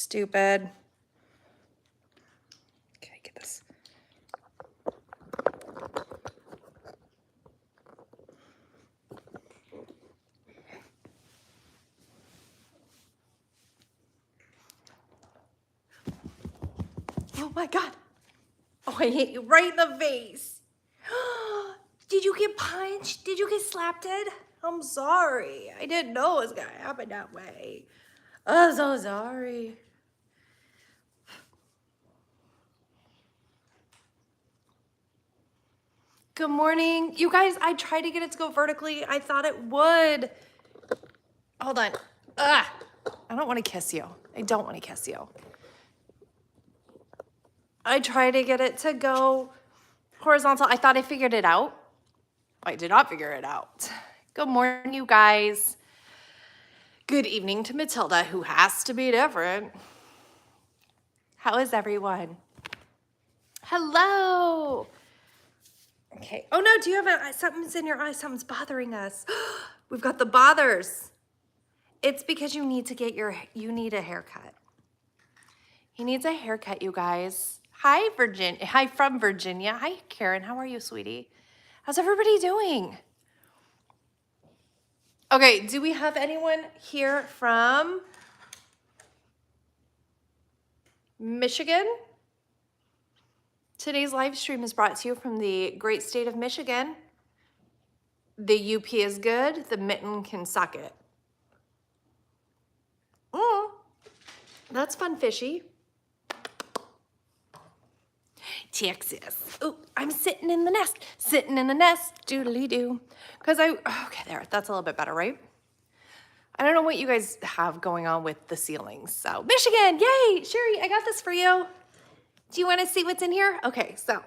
Stupid. Okay, get this. Oh my God. Oh, I hit you right in the face. Did you get punched? Did you get slapped? I'm sorry. I didn't know it was gonna happen that way. I'm so sorry. Good morning. You guys, I tried to get it to go vertically. I thought it would. Hold on. Ugh. I don't want to kiss you. I don't want to kiss you. I tried to get it to go horizontal. I thought I figured it out. I did not figure it out. Good morning, you guys. Good evening to Matilda, who has to be different. How is everyone? Hello. Okay. Oh no, do you have something's in your eye? Something's bothering us. We've got the bothers. It's because you need to get you need a haircut. He needs a haircut, you guys. Hi, Virginia. Hi from Virginia. Hi, Karen. How are you, sweetie? How's everybody doing? Okay, do we have anyone here from Michigan? Today's live stream is brought to you from the great state of Michigan. The UP is good. The mitten can suck it. That's fun, fishy. Texas. Oh, I'm sitting in the nest. Sitting in the nest. Doodly-doo. Because okay, there. That's a little bit better, right? I don't know what you guys have going on with the ceilings. So, Michigan, yay! Sherry, I got this for you. Do you want to see what's in here? Okay, so,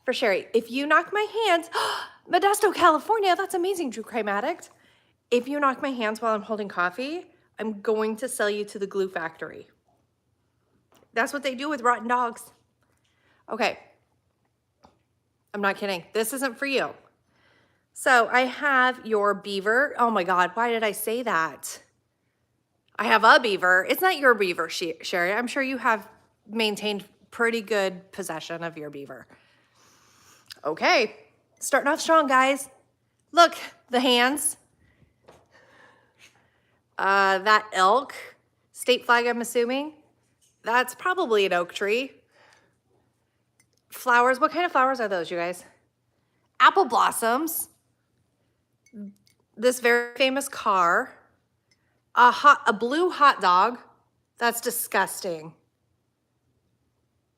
for Sherry, if you knock my hands, Modesto, California, that's amazing, True Crime Addict. If you knock my hands while I'm holding coffee, I'm going to sell you to the glue factory. That's what they do with rotten dogs. Okay. I'm not kidding. This isn't for you. So I have your beaver. Oh my God, why did I say that? I have a beaver. It's not your beaver, Sherry. I'm sure you have maintained pretty good possession of your beaver. Okay, starting off strong, guys. Look, the hands. That elk, state flag, I'm assuming. That's probably an oak tree. Flowers, what kind of flowers are those, you guys? Apple blossoms. This very famous car. A blue hot dog. That's disgusting.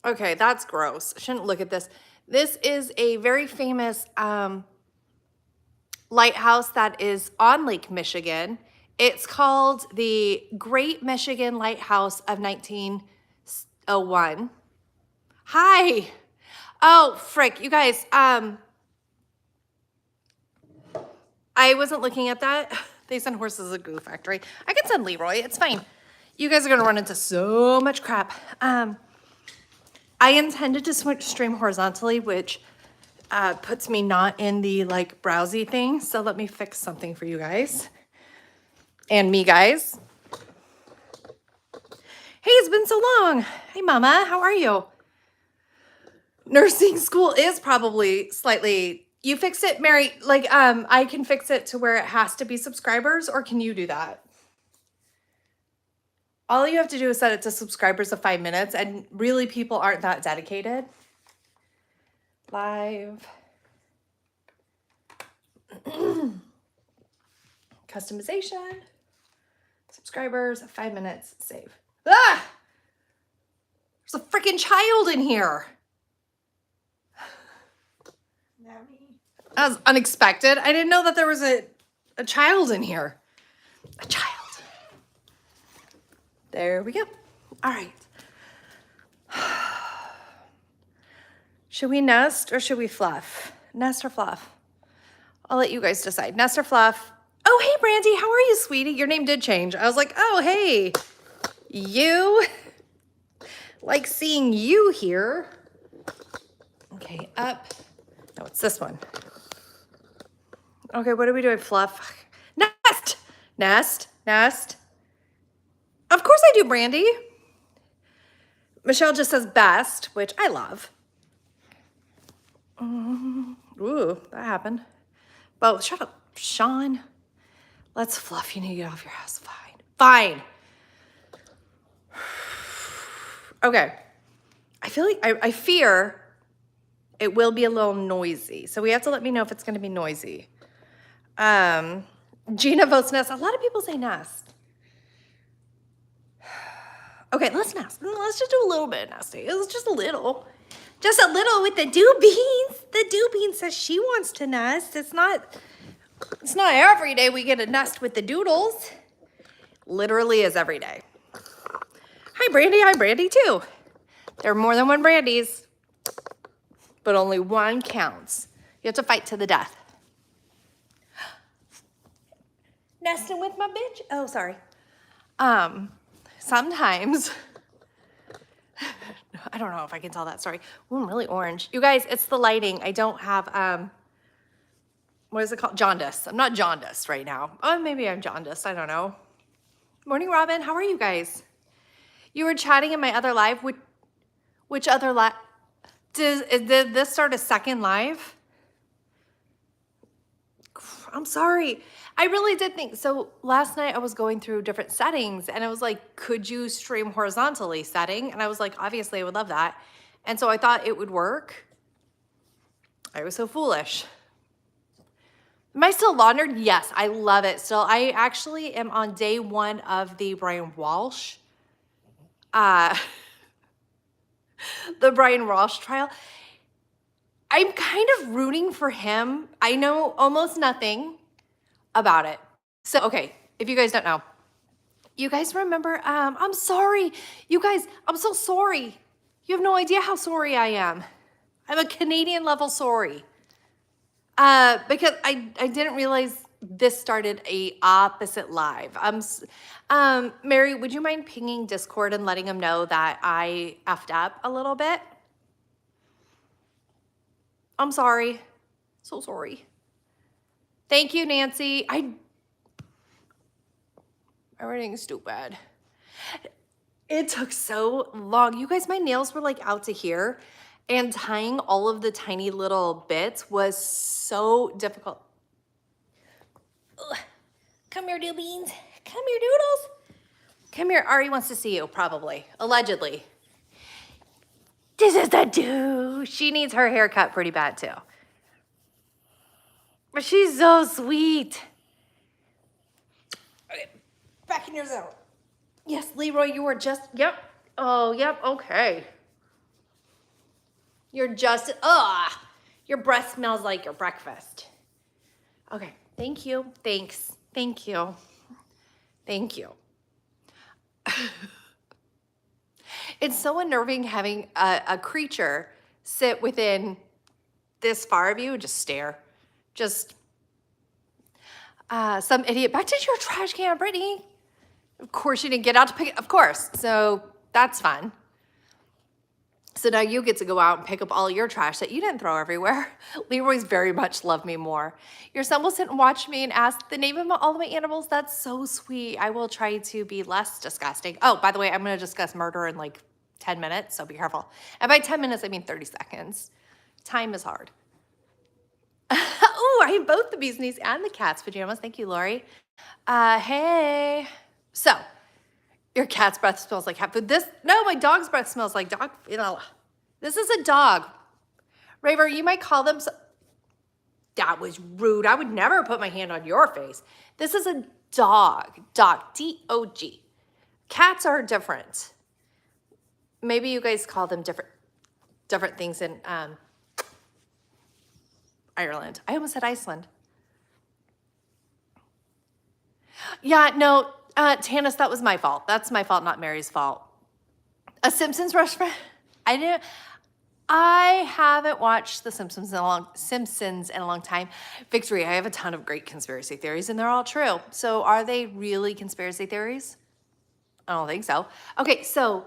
Okay, that's gross. Shouldn't look at this. This is a very famous lighthouse that is on Lake Michigan. It's called the Great Michigan Lighthouse of 1901. Hi. Oh, frick, you guys, I wasn't looking at that. They send horses to glue factory. I can send Leroy, it's fine. You guys are gonna run into so much crap. I intended to stream horizontally, which puts me not in the like browsy thing. So let me fix something for you guys. And me, guys. Hey, it's been so long. Hey, Mama, how are you? Nursing school is probably slightly, you fixed it, Mary, like, I can fix it to where it has to be subscribers, or can you do that? All you have to do is set it to subscribers of 5 minutes, and really people aren't that dedicated. Live. Customization. Subscribers, 5 minutes, save. Ah! There's a freaking child in here. That was unexpected. I didn't know that there was a child in here. A child. There we go. All right. Should we nest or should we fluff? Nest or fluff? I'll let you guys decide. Nest or fluff? Oh, hey, Brandy. How are you, sweetie? Your name did change. I was like, oh, hey. You. Like seeing you here. Okay, up. No, it's this one. Okay, what are we doing? Fluff. Nest. Nest. Nest. Of course I do, Brandy. Michelle just says best, which I love. Ooh, that happened. But shut up, Sean. Let's fluff. You need to get off your house. Fine. Fine. Okay. I feel like I fear it will be a little noisy. So we have to let me know if it's going to be noisy. Gina votes nest. A lot of people say nest. Okay, let's nest. Let's just do a little bit of nesting. It's just a little. Just a little with the dew beans. The dew bean says she wants to nest. It's not every day we get a nest with the doodles. Literally is every day. Hi, Brandy. Hi, Brandy, too. There are more than one Brandys, but only one counts. You have to fight to the death. Nesting with my bitch. Oh, sorry. Sometimes, I don't know if I can tell that story. Ooh, I'm really orange. You guys, it's the lighting. I don't have, what is it called? Jaundice. I'm not jaundiced right now. Oh, maybe I'm jaundiced. I don't know. Morning, Robin. How are you guys? You were chatting in my other live. Which other live? Did this start a second live? I'm sorry. I really did think, so last night I was going through different settings and it was like, could you stream horizontally setting? And I was like, obviously I would love that. And so I thought it would work. I was so foolish. Am I still laundered? Yes, I love it still. I actually am on day 1 of the Brian Walsh, the Brian Walsh trial. I'm kind of rooting for him. I know almost nothing about it. So, okay, if you guys don't know, you guys remember, I'm sorry. You guys, I'm so sorry. You have no idea how sorry I am. I'm a Canadian level sorry. Because I didn't realize this started a opposite live. Mary, would you mind pinging Discord and letting them know that I effed up a little bit? I'm sorry. So sorry. Thank you, Nancy. Everything's stupid. It took so long. You guys, my nails were like out to here, and tying all of the tiny little bits was so difficult. Ugh. Come here, beans. Come here, doodles. Come here. Ari wants to see you, probably. Allegedly. This is the do. She needs her haircut pretty bad, too. But she's so sweet. Okay, back in your zone. Yes, Leroy, you were just, yep. Oh, yep, okay. You're just, your breath smells like your breakfast. Okay, thank you, thanks, thank you, thank you. It's so unnerving having a creature sit within this far of you and just stare. Just some idiot. Back to your trash can, Brittany. Of course you didn't get out to pick it. Of course. So that's fun. So now you get to go out and pick up all your trash that you didn't throw everywhere. Leroy's very much love me more. Your son will sit and watch me and ask the name of all of my animals. That's so sweet. I will try to be less disgusting. Oh, by the way, I'm going to discuss murder in like 10 minutes, so be careful. And by 10 minutes, I mean 30 seconds. Time is hard. Oh, I have both the bee's knees and the cat's pajamas. Thank you, Lori. Hey. So, your cat's breath smells like cat food. No, my dog's breath smells like dog. This is a dog. Raver, you might call them. That was rude. I would never put my hand on your face. This is a dog. Dog. D-O-G. Cats are different. Maybe you guys call them different things in Ireland. I almost said Iceland. Yeah, no, Tanis, that was my fault. That's my fault, not Mary's fault. A Simpsons restaurant? I haven't watched The Simpsons in a long time. Victory, I have a ton of great conspiracy theories, and they're all true. So are they really conspiracy theories? I don't think so. Okay, so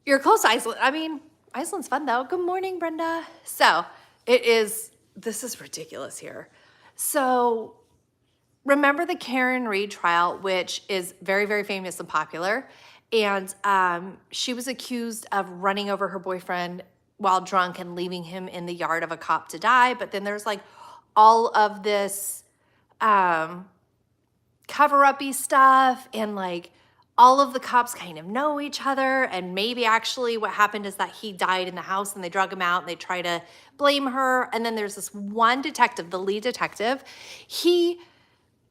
you're close to Iceland. I mean, Iceland's fun though. Good morning, Brenda. So this is ridiculous here. So remember the Karen Reed trial, which is very, very famous and popular. And she was accused of running over her boyfriend while drunk and leaving him in the yard of a cop to die. But then there's like all of this cover-up-y stuff, and like all of the cops kind of know each other, and maybe actually what happened is that he died in the house and they drug him out and they try to blame her. And then there's this one detective, the lead detective, he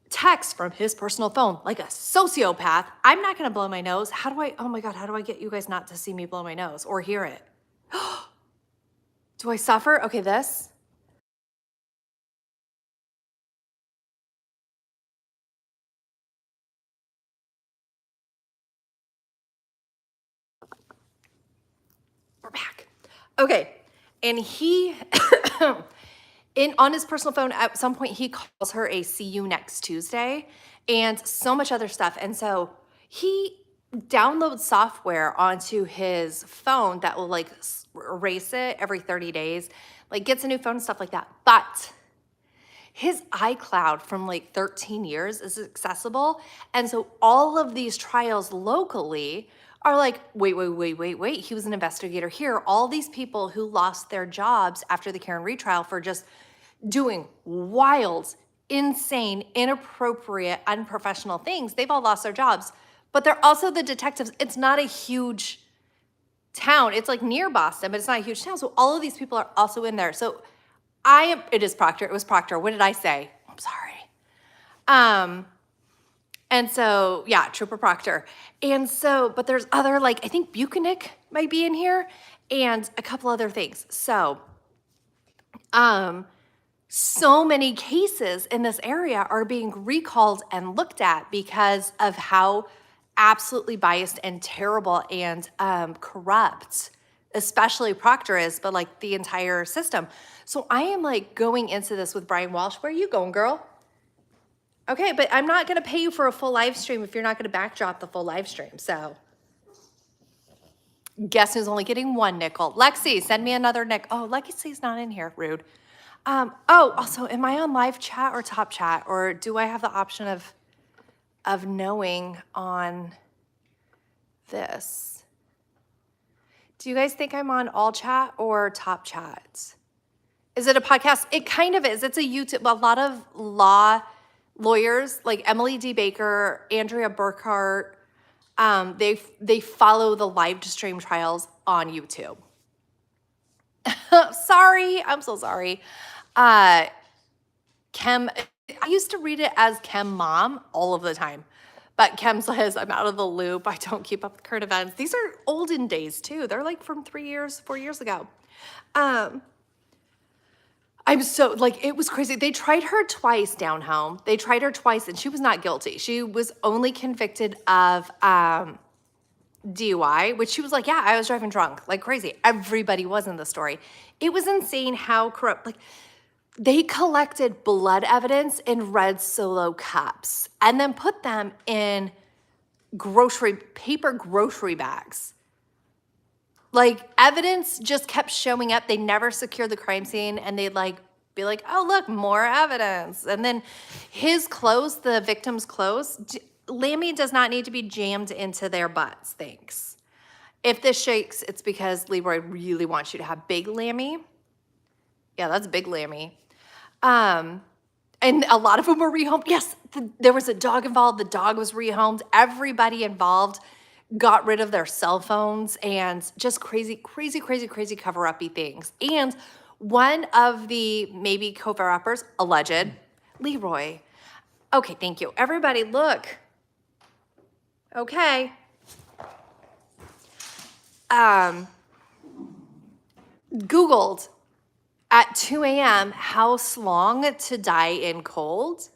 texts from his personal phone like a sociopath. I'm not gonna blow my nose. Oh my God, how do I get you guys not to see me blow my nose or hear it? Do I suffer? Okay, this. We're back. Okay, and he, on his personal phone, at some point, he calls her a "see you next Tuesday" and so much other stuff. And so he downloads software onto his phone that will like erase it every 30 days, like gets a new phone and stuff like that. But his iCloud from like 13 years is accessible. And so all of these trials locally are like, wait. He was an investigator here. All these people who lost their jobs after the Karen retrial for just doing wild, insane, inappropriate, unprofessional things, they've all lost their jobs. But they're also the detectives. It's not a huge town. It's like near Boston, but it's not a huge town. So all of these people are also in there. So it is Proctor. It was Proctor. What did I say? I'm sorry. And so, yeah, Trooper Proctor. And so, but there's other, like, I think Buchanan might be in here and a couple other things. So, so many cases in this area are being recalled and looked at because of how absolutely biased and terrible and corrupt, especially Proctor is, but like the entire system. So I am like going into this with Brian Walsh. Where are you going, girl? Okay, but I'm not gonna pay you for a full live stream if you're not gonna backdrop the full live stream, so. Guess who's only getting one nickel? Lexi, send me another nickel. Oh, Lexi's not in here, rude. Also, am I on live chat or top chat? Or do I have the option of knowing on this? Do you guys think I'm on all chat or top chat? Is it a podcast? It kind of is. It's a YouTube. A lot of lawyers like Emily D. Baker, Andrea Burkhart, they follow the live stream trials on YouTube. Sorry, I'm so sorry. Kem, I used to read it as Kem Mom all of the time. But Kem says, I'm out of the loop. I don't keep up with current events. These are olden days too. They're like from 4 years ago. I'm so, like, it was crazy. They tried her twice down home. They tried her twice and she was not guilty. She was only convicted of DUI, which she was like, yeah, I was driving drunk, like crazy. Everybody was in the story. It was insane how corrupt, like, they collected blood evidence in red Solo cups and then put them in paper grocery bags. Like, evidence just kept showing up. They never secured the crime scene, and they'd like be like, oh, look, more evidence. And then his clothes, the victim's clothes, Lammy does not need to be jammed into their butts, thanks. If this shakes, it's because Leroy really wants you to have big Lammy. Yeah, that's big Lammy. And a lot of them were rehomed. Yes, there was a dog involved. The dog was rehomed. Everybody involved got rid of their cell phones and just crazy cover-up-y things. And one of the maybe cover-uppers, alleged, Leroy. Okay, thank you. Everybody, look. Okay. Googled at 2 a.m. house long to die in cold.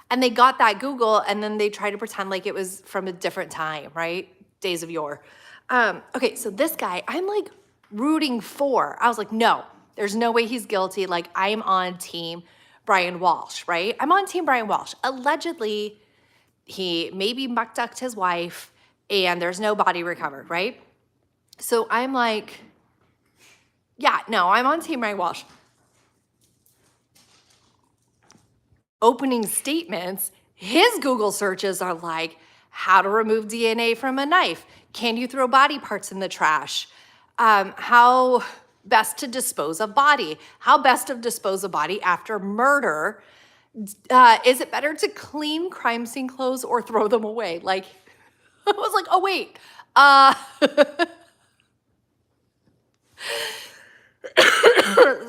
And they got that Google, and then they tried to pretend like it was from a different time, right? Days of yore. Okay, so this guy, I'm like rooting for. I was like, no, there's no way he's guilty. Like, I'm on team Brian Walsh, right? I'm on team Brian Walsh. Allegedly, he maybe muck-ducked his wife, and there's no body recovered, right? So I'm like, yeah, no, I'm on team Brian Walsh. Opening statements, his Google searches are like, how to remove DNA from a knife. Can you throw body parts in the trash? How best to dispose of body? How best to dispose of body after murder? Is it better to clean crime scene clothes or throw them away? Like, I was like, oh wait.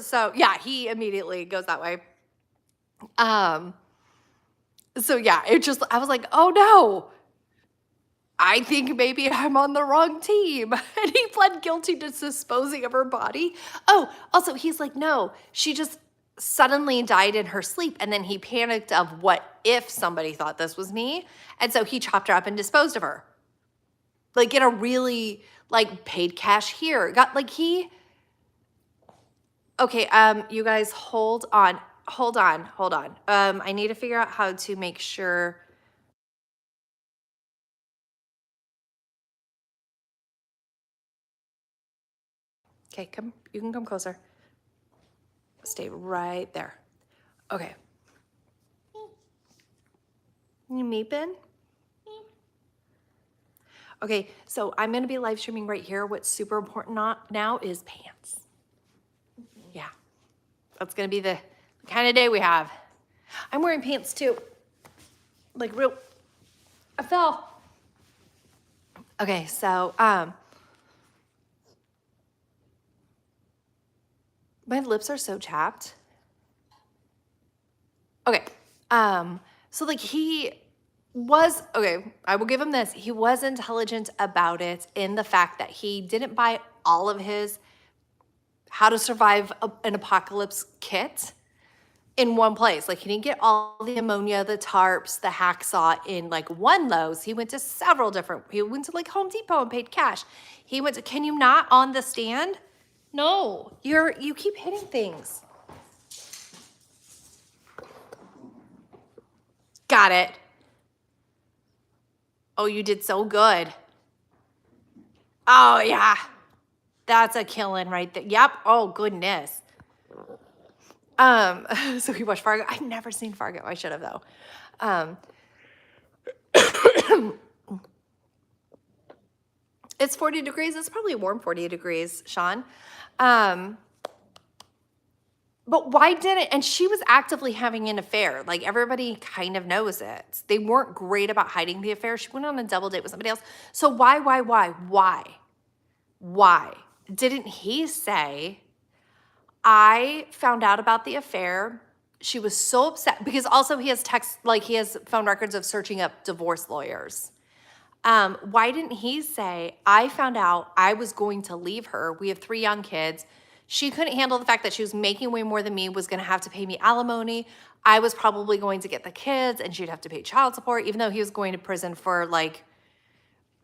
So yeah, he immediately goes that way. So yeah, I was like, oh no, I think maybe I'm on the wrong team. And he pled guilty to disposing of her body. Oh, also, he's like, no, she just suddenly died in her sleep. And then he panicked of what if somebody thought this was me. And so he chopped her up and disposed of her. Like in a really, like, paid cash here. Okay, you guys hold on. I need to figure out how to make sure. Okay, you can come closer. Stay right there. Okay. You meeping? Okay, so I'm gonna be live streaming right here. What's super important now is pants. Yeah, that's gonna be the kind of day we have. I'm wearing pants too. Like real, I fell. Okay, so, my lips are so chapped. Okay, so like okay, I will give him this. He was intelligent about it in the fact that he didn't buy all of his how to survive an apocalypse kit in one place. Like he didn't get all the ammonia, the tarps, the hacksaw in like one Lowe's. He went to he went to like Home Depot and paid cash. He went to, can you not on the stand? No, you keep hitting things. Got it. Oh, you did so good. Oh yeah. That's a killing right there. Yep. Oh goodness. So we watched Fargo. I've never seen Fargo. I should have though. It's 40 degrees. It's probably a warm 40 degrees, Sean. But why didn't, and she was actively having an affair. Like everybody kind of knows it. They weren't great about hiding the affair. She went on a double date with somebody else. So why? Didn't he say, I found out about the affair. She was so upset because also he has he has phone records of searching up divorce lawyers. Why didn't he say, I found out I was going to leave her. We have 3 young kids. She couldn't handle the fact that she was making way more than me, was going to have to pay me alimony. I was probably going to get the kids and she'd have to pay child support, even though he was going to prison for like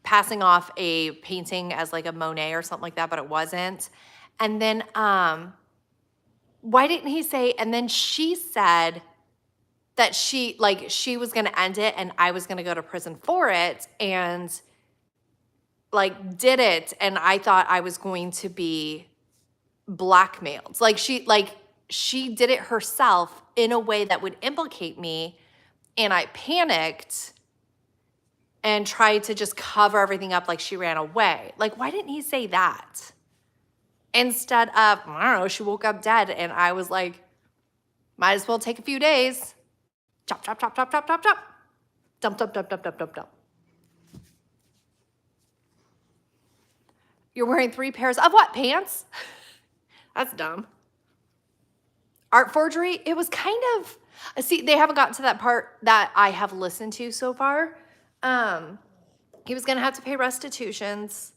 passing off a painting as like a Monet or something like that, but it wasn't. And then, why didn't he say, and then she said that she was going to end it and I was going to go to prison for it, and like did it. And I thought I was going to be blackmailed. She did it herself in a way that would implicate me. And I panicked and tried to just cover everything up like she ran away. Like, why didn't he say that? Instead of, I don't know, she woke up dead and I was like, might as well take a few days. Chop, chop, chop, chop, chop, chop, chop. Dump, dump, dump, dump, dump, dump, dump. You're wearing 3 pairs of what, pants? That's dumb. Art forgery, it was kind of, see, they haven't gotten to that part that I have listened to so far. He was gonna have to pay restitutions.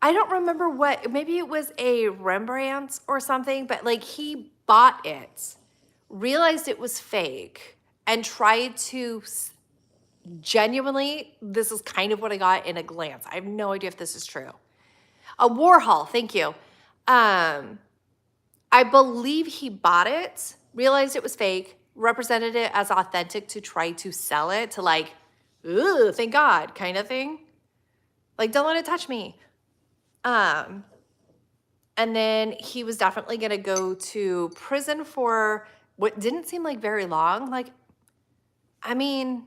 I don't remember what, maybe it was a Rembrandt or something, but like he bought it, realized it was fake, and tried to genuinely, this is kind of what I got in a glance. I have no idea if this is true. A Warhol, thank you. I believe he bought it, realized it was fake, represented it as authentic to try to sell it to like, ooh, thank God, kind of thing. Like, don't let it touch me. And then he was definitely gonna go to prison for what didn't seem like very long. Like, I mean,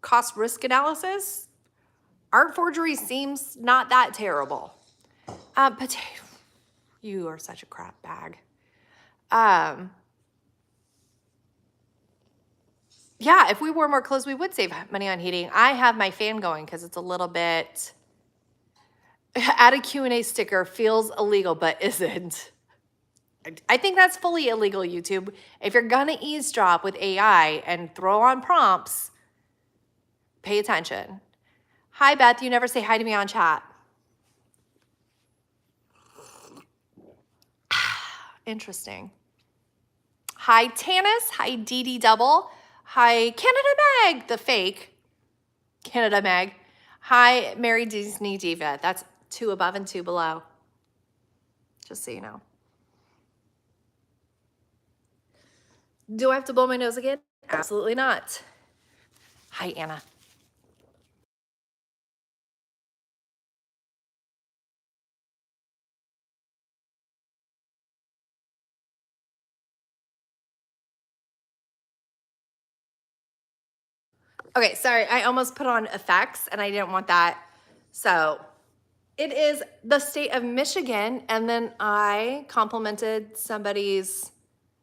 cost risk analysis, art forgery seems not that terrible. Potato, you are such a crap bag. Yeah, if we wore more clothes, we would save money on heating. I have my fan going because it's a little bit, add a Q&A sticker, feels illegal, but isn't. I think that's fully illegal, YouTube. If you're gonna eavesdrop with AI and throw on prompts, pay attention. Hi, Beth, you never say hi to me on chat. Interesting. Hi, Tanis. Hi, DD Double. Hi, Canada Mag, the fake. Canada Mag. Hi, Mary Disney Diva. That's 2 above and 2 below. Just so you know. Do I have to blow my nose again? Absolutely not. Hi, Anna. Okay, sorry, I almost put on effects and I didn't want that. So it is the state of Michigan, and then I complimented somebody's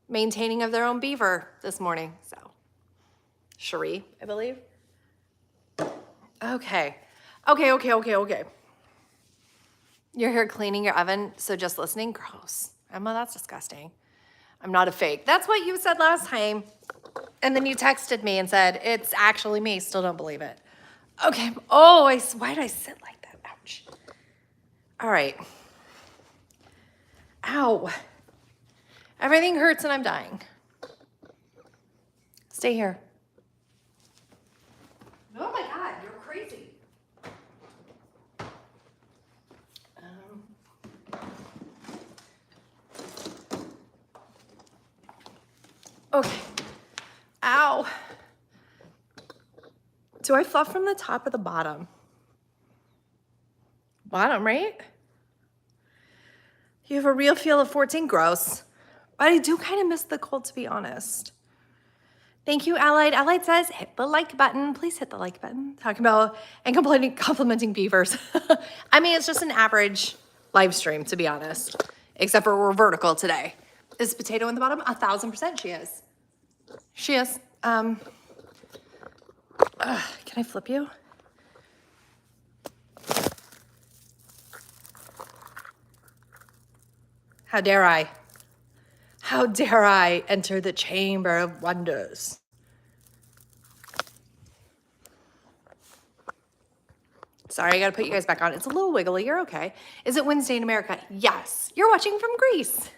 maintaining of their own beaver this morning. So Cherie, I believe. Okay. You're here cleaning your oven, so just listening? Gross. Emma, that's disgusting. I'm not a fake. That's what you said last time. And then you texted me and said, it's actually me. Still don't believe it. Okay. Oh, why did I sit like that? Ouch. All right. Ow. Everything hurts and I'm dying. Stay here. Oh my God, you're crazy. Okay. Ow. Do I fluff from the top or the bottom? Bottom, right? You have a real feel of 14, gross. But I do kind of miss the cold, to be honest. Thank you, Allied. Allied says, hit the like button. Please hit the like button. Talking about and complimenting beavers. I mean, it's just an average live stream, to be honest. Except for we're vertical today. Is Potato in the bottom? 1,000% she is. She is. Can I flip you? How dare I? How dare I enter the chamber of wonders? Sorry, I gotta put you guys back on. It's a little wiggly, you're okay. Is it Wednesday in America? Yes, you're watching from Greece.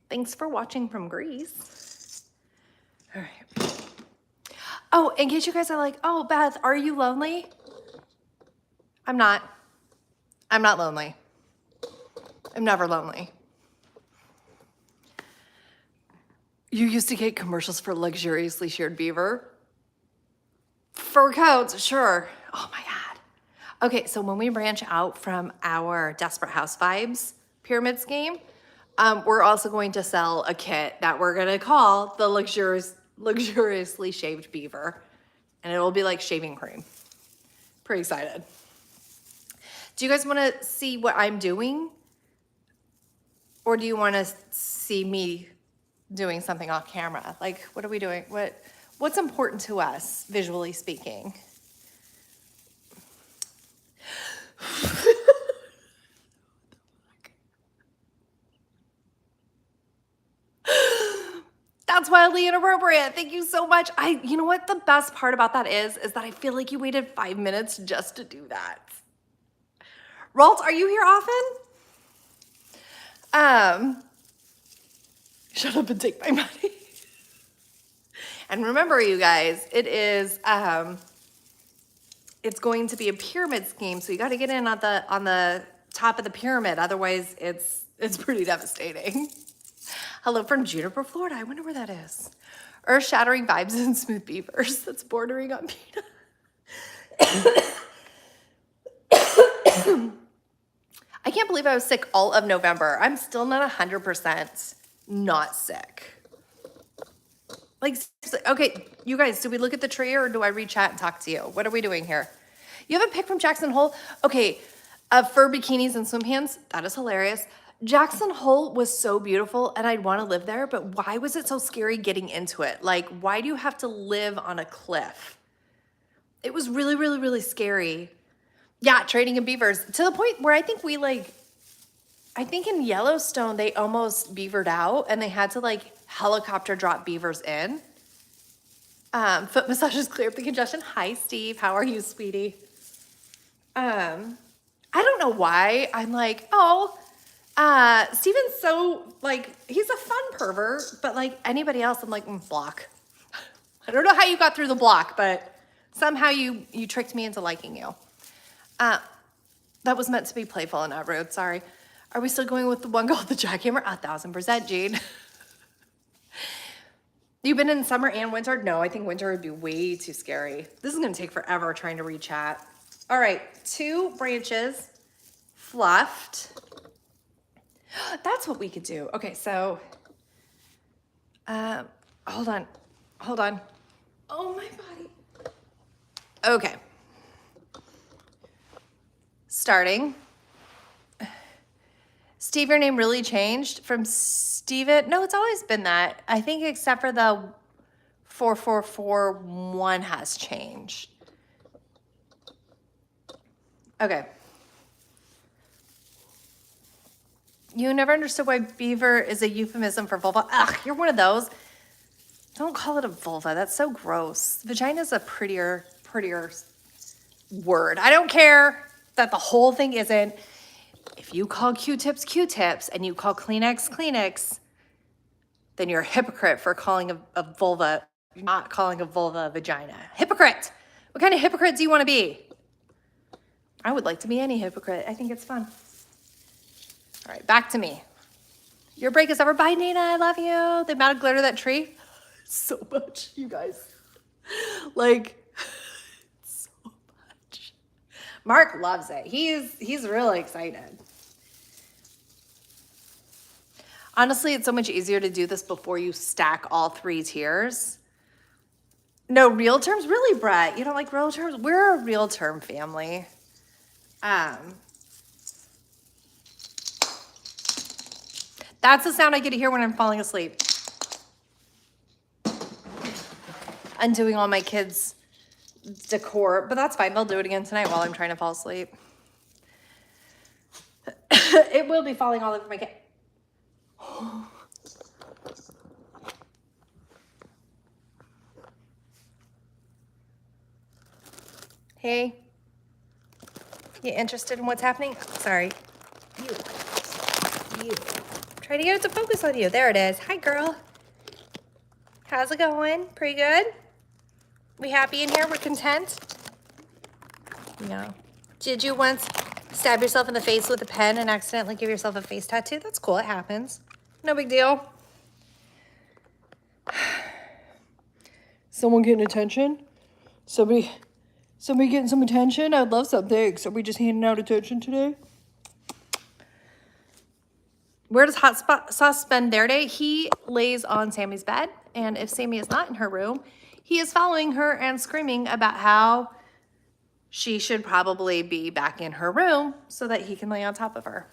Thanks for watching from Greece. All right. Oh, in case you guys are like, oh, Beth, are you lonely? I'm not. I'm not lonely. I'm never lonely. You used to get commercials for luxuriously sheared beaver? Fur coats, sure. Oh my God. Okay, so when we branch out from our Desperate Housewives pyramid scheme, we're also going to sell a kit that we're gonna call the luxuriously shaved beaver. And it'll be like shaving cream. Pretty excited. Do you guys wanna see what I'm doing? Or do you wanna see me doing something off camera? Like, what are we doing? What's important to us, visually speaking? That's wildly inappropriate. Thank you so much. You know what the best part about that is that I feel like you waited 5 minutes just to do that. Ralt, are you here often? Shut up and take my money. And remember, you guys, it is, it's going to be a pyramid scheme, so you got to get in on the top of the pyramid. Otherwise, it's pretty devastating. Hello from Juniper, Florida. I wonder where that is. Earth-shattering vibes and smooth beavers. That's bordering on PETA. I can't believe I was sick all of November. I'm still not 100% not sick. Like, seriously. Okay, you guys, do we look at the tree or do I read chat and talk to you? What are we doing here? You have a pic from Jackson Hole? Okay, fur bikinis and swim pants. That is hilarious. Jackson Hole was so beautiful and I'd want to live there, but why was it so scary getting into it? Like, why do you have to live on a cliff? It was really, really, really scary. Yeah, trading in beavers to the point where I think I think in Yellowstone, they almost beavered out and they had to like helicopter drop beavers in. Foot massages clear up the congestion. Hi, Steve. How are you, sweetie? I don't know why I'm like, oh, Steven's so like, he's a fun pervert, but like anybody else, I'm like, block. I don't know how you got through the block, but somehow you tricked me into liking you. That was meant to be playful and not rude. Sorry. Are we still going with the one girl with the jackhammer? 1000%, Jade. You've been in summer and winter? No, I think winter would be way too scary. This is going to take forever trying to read chat. All right, 2 branches fluffed. That's what we could do. Okay, so hold on. Oh, my body. Okay. Starting. Steve, your name really changed from Steven? No, it's always been that. I think except for the 4441 has changed. Okay. You never understood why beaver is a euphemism for vulva. Ugh, you're one of those. Don't call it a vulva. That's so gross. Vagina is a prettier word. I don't care that the whole thing isn't. If you call Q-tips Q-tips and you call Kleenex Kleenex, then you're a hypocrite for calling a vulva, not calling a vulva a vagina. Hypocrite. What kind of hypocrite do you want to be? I would like to be any hypocrite. I think it's fun. All right, back to me. Your break is over. Bye, Nina. I love you. The amount of glitter that tree. So much, you guys. Like, so much. Mark loves it. He's really excited. Honestly, it's so much easier to do this before you stack all 3 tiers. No, real terms? Really, Brett? You don't like real terms? We're a real term family. That's the sound I get to hear when I'm falling asleep. Undoing all my kids' decor, but that's fine. They'll do it again tonight while I'm trying to fall asleep. It will be falling all over my kid. Hey, you interested in what's happening? Sorry. You. Try to get it to focus on you. There it is. Hi, girl. How's it going? Pretty good? We happy in here? We're content? Yeah. Did you once stab yourself in the face with a pen and accidentally give yourself a face tattoo? That's cool. It happens. No big deal. Someone getting attention? Somebody getting some attention? I'd love some. Thanks. Are we just handing out attention today? Where does Hot Sauce spend their day? He lays on Sammy's bed, and if Sammy is not in her room, he is following her and screaming about how she should probably be back in her room so that he can lay on top of her.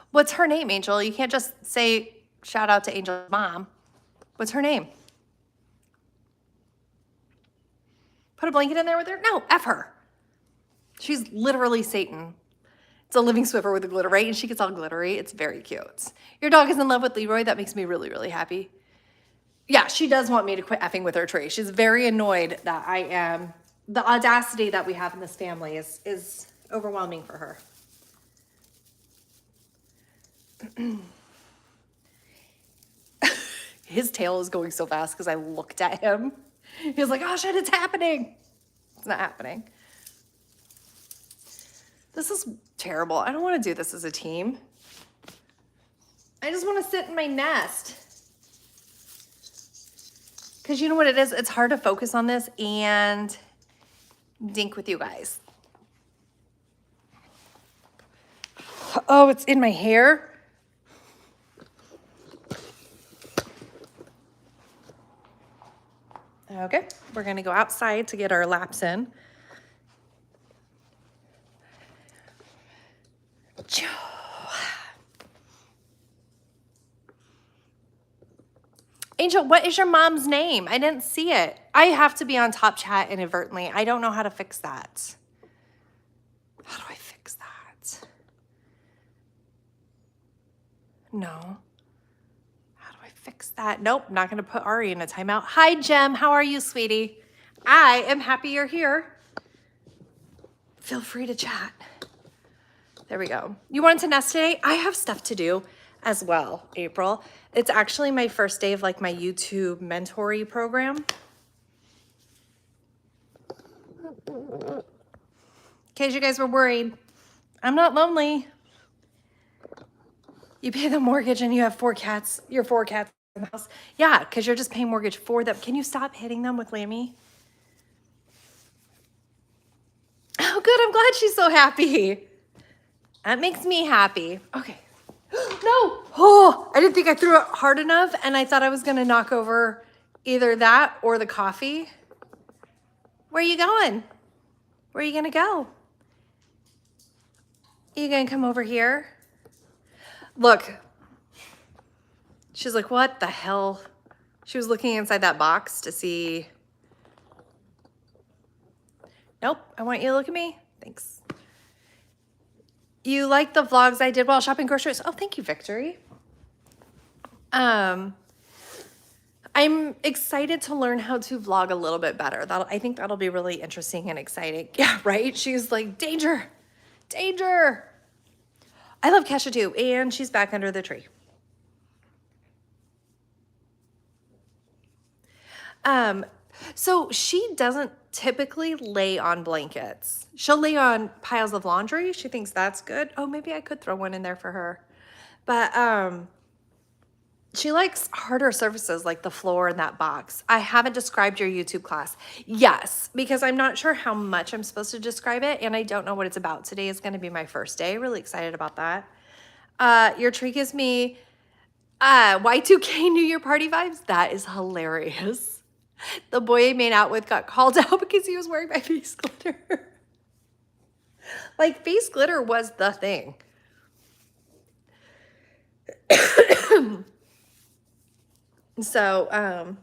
What's her name, Angel? You can't just say shout out to Angel's mom. What's her name? Put a blanket in there with her? No, F her. She's literally Satan. It's a living Swiffer with a glitter, right? And she gets all glittery. It's very cute. Your dog is in love with Leroy. That makes me really, really happy. Yeah, she does want me to quit effing with her tree. She's very annoyed that I am. The audacity that we have in this family is overwhelming for her. His tail is going so fast because I looked at him. He was like, oh shit, it's happening. It's not happening. This is terrible. I don't want to do this as a team. I just want to sit in my nest. Because you know what it is? It's hard to focus on this and dink with you guys. Oh, it's in my hair. Okay, we're gonna go outside to get our laps in. Angel, what is your mom's name? I didn't see it. I have to be on top chat inadvertently. I don't know how to fix that. How do I fix that? No. How do I fix that? Nope, not gonna put Ari in a timeout. Hi, Jem, how are you, sweetie? I am happy you're here. Feel free to chat. There we go. You wanted to nest today? I have stuff to do as well, April. It's actually my first day of like my YouTube mentoring program. In case you guys were worried, I'm not lonely. You pay the mortgage and you have 4 cats. You're 4 cats in the house. Yeah, because you're just paying mortgage for them. Can you stop hitting them with Lammy? Oh, good. I'm glad she's so happy. That makes me happy. Okay. No. Oh, I didn't think I threw it hard enough, and I thought I was going to knock over either that or the coffee. Where are you going? Where are you going to go? You going to come over here? Look. She's like, what the hell? She was looking inside that box to see. Nope. I want you to look at me. Thanks. You like the vlogs I did while shopping groceries? Oh, thank you, Victory. I'm excited to learn how to vlog a little bit better. I think that'll be really interesting and exciting. Yeah, right? She's like, danger, danger. I love Kesha too, and she's back under the tree. So she doesn't typically lay on blankets. She'll lay on piles of laundry. She thinks that's good. Oh, maybe I could throw one in there for her. But she likes harder surfaces like the floor in that box. I haven't described your YouTube class. Yes, because I'm not sure how much I'm supposed to describe it, and I don't know what it's about. Today is going to be my first day. Really excited about that. Your tree gives me Y2K New Year party vibes. That is hilarious. The boy I made out with got called out because he was wearing my face glitter. Like, face glitter was the thing. So,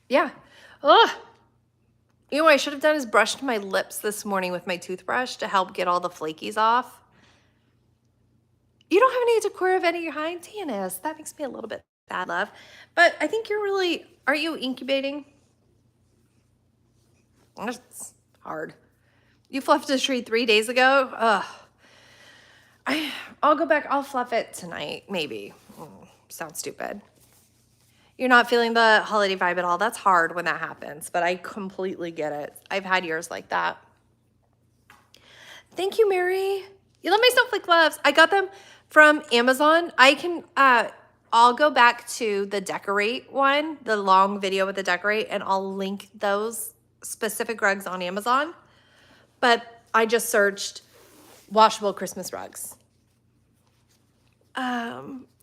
yeah. Oh, you know what I should have done is brushed my lips this morning with my toothbrush to help get all the flakies off. You don't have any decor of any kind, TNS. That makes me a little bit sad, love. But I think you're really, aren't you incubating? That's hard. You fluffed a tree 3 days ago? Ugh. I'll go back, I'll fluff it tonight, maybe. Sounds stupid. You're not feeling the holiday vibe at all. That's hard when that happens, but I completely get it. I've had years like that. Thank you, Mary. You love my snowflake gloves. I got them from Amazon. I'll go back to the decorate one, the long video with the decorate, and I'll link those specific rugs on Amazon. But I just searched washable Christmas rugs.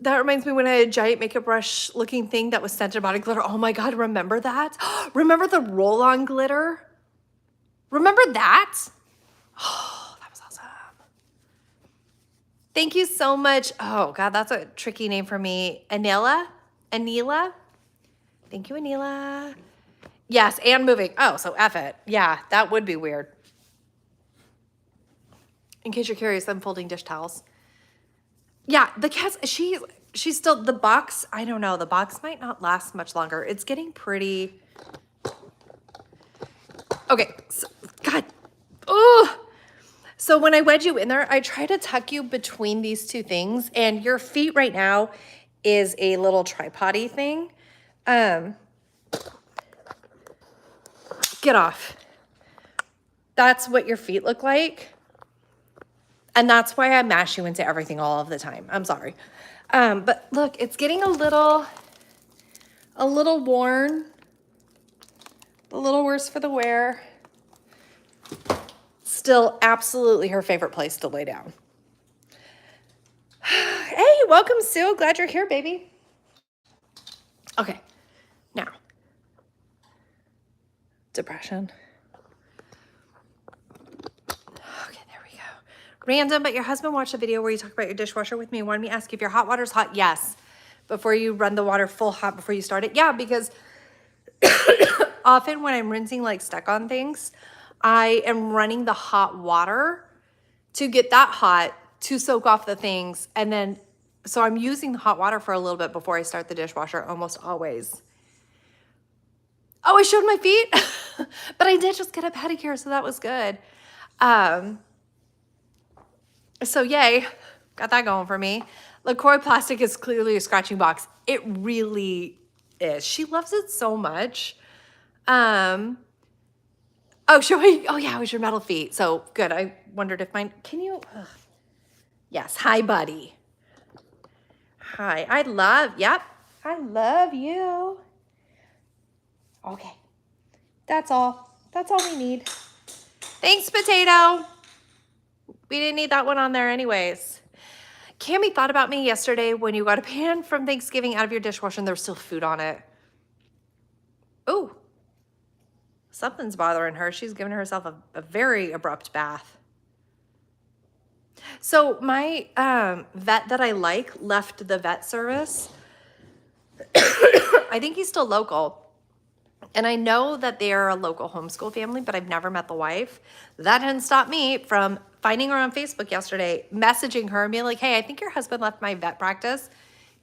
That reminds me when I had a giant makeup brush looking thing that was scented body glitter. Oh my God, remember that? Remember the roll-on glitter? Remember that? Oh, that was awesome. Thank you so much. Oh God, that's a tricky name for me. Anila? Thank you, Anila. Yes, and moving. Oh, so F it. Yeah, that would be weird. In case you're curious, I'm folding dish towels. Yeah, the cat's, she's still, the box, I don't know, the box might not last much longer. It's getting pretty, okay, so, God, oh. So when I wedge you in there, I try to tuck you between these two things, and your feet right now is a little tripod-y thing. Get off. That's what your feet look like. And that's why I mash you into everything all of the time. I'm sorry. But look, it's getting a little worn, a little worse for the wear. Still absolutely her favorite place to lay down. Hey, welcome, Sue. Glad you're here, baby. Okay, now, depression. Okay, there we go. Random, but your husband watched a video where you talk about your dishwasher with me and wanted me to ask you if your hot water's hot. Yes. Before you run the water full hot before you start it. Yeah, because often when I'm rinsing like stuck on things, I am running the hot water to get that hot to soak off the things. And then, so I'm using the hot water for a little bit before I start the dishwasher, almost always. Oh, I showed my feet, but I did just get a pedicure, so that was good. So yay, got that going for me. LaCroix plastic is clearly a scratching box. It really is. She loves it so much. Oh, yeah, it was your metal feet. So good. I wondered if mine, can you? Ugh. Yes. Hi, buddy. Hi. I love you. Okay. That's all we need. Thanks, potato. We didn't need that one on there anyways. Cammie thought about me yesterday when you got a pan from Thanksgiving out of your dishwasher and there was still food on it. Ooh. Something's bothering her. She's given herself a very abrupt bath. So my vet that I like left the vet service. I think he's still local. And I know that they're a local homeschool family, but I've never met the wife. That didn't stop me from finding her on Facebook yesterday, messaging her and being like, hey, I think your husband left my vet practice.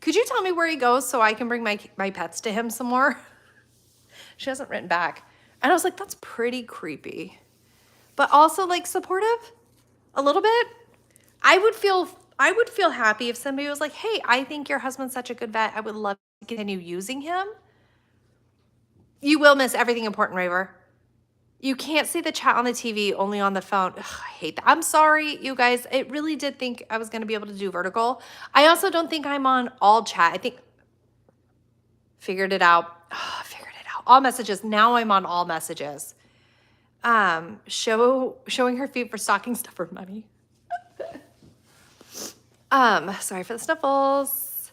Could you tell me where he goes so I can bring my pets to him some more? She hasn't written back. And I was like, that's pretty creepy. But also like supportive a little bit. I would feel happy if somebody was like, hey, I think your husband's such a good vet. I would love to continue using him. You will miss everything important, Raver. You can't see the chat on the TV, only on the phone. Ugh, I hate that. I'm sorry, you guys. It really did think I was going to be able to do vertical. I also don't think I'm on all chat. I think, figured it out. Oh, figured it out. All messages. Now I'm on all messages. Showing her feet for stocking stuffer money. Sorry for the sniffles.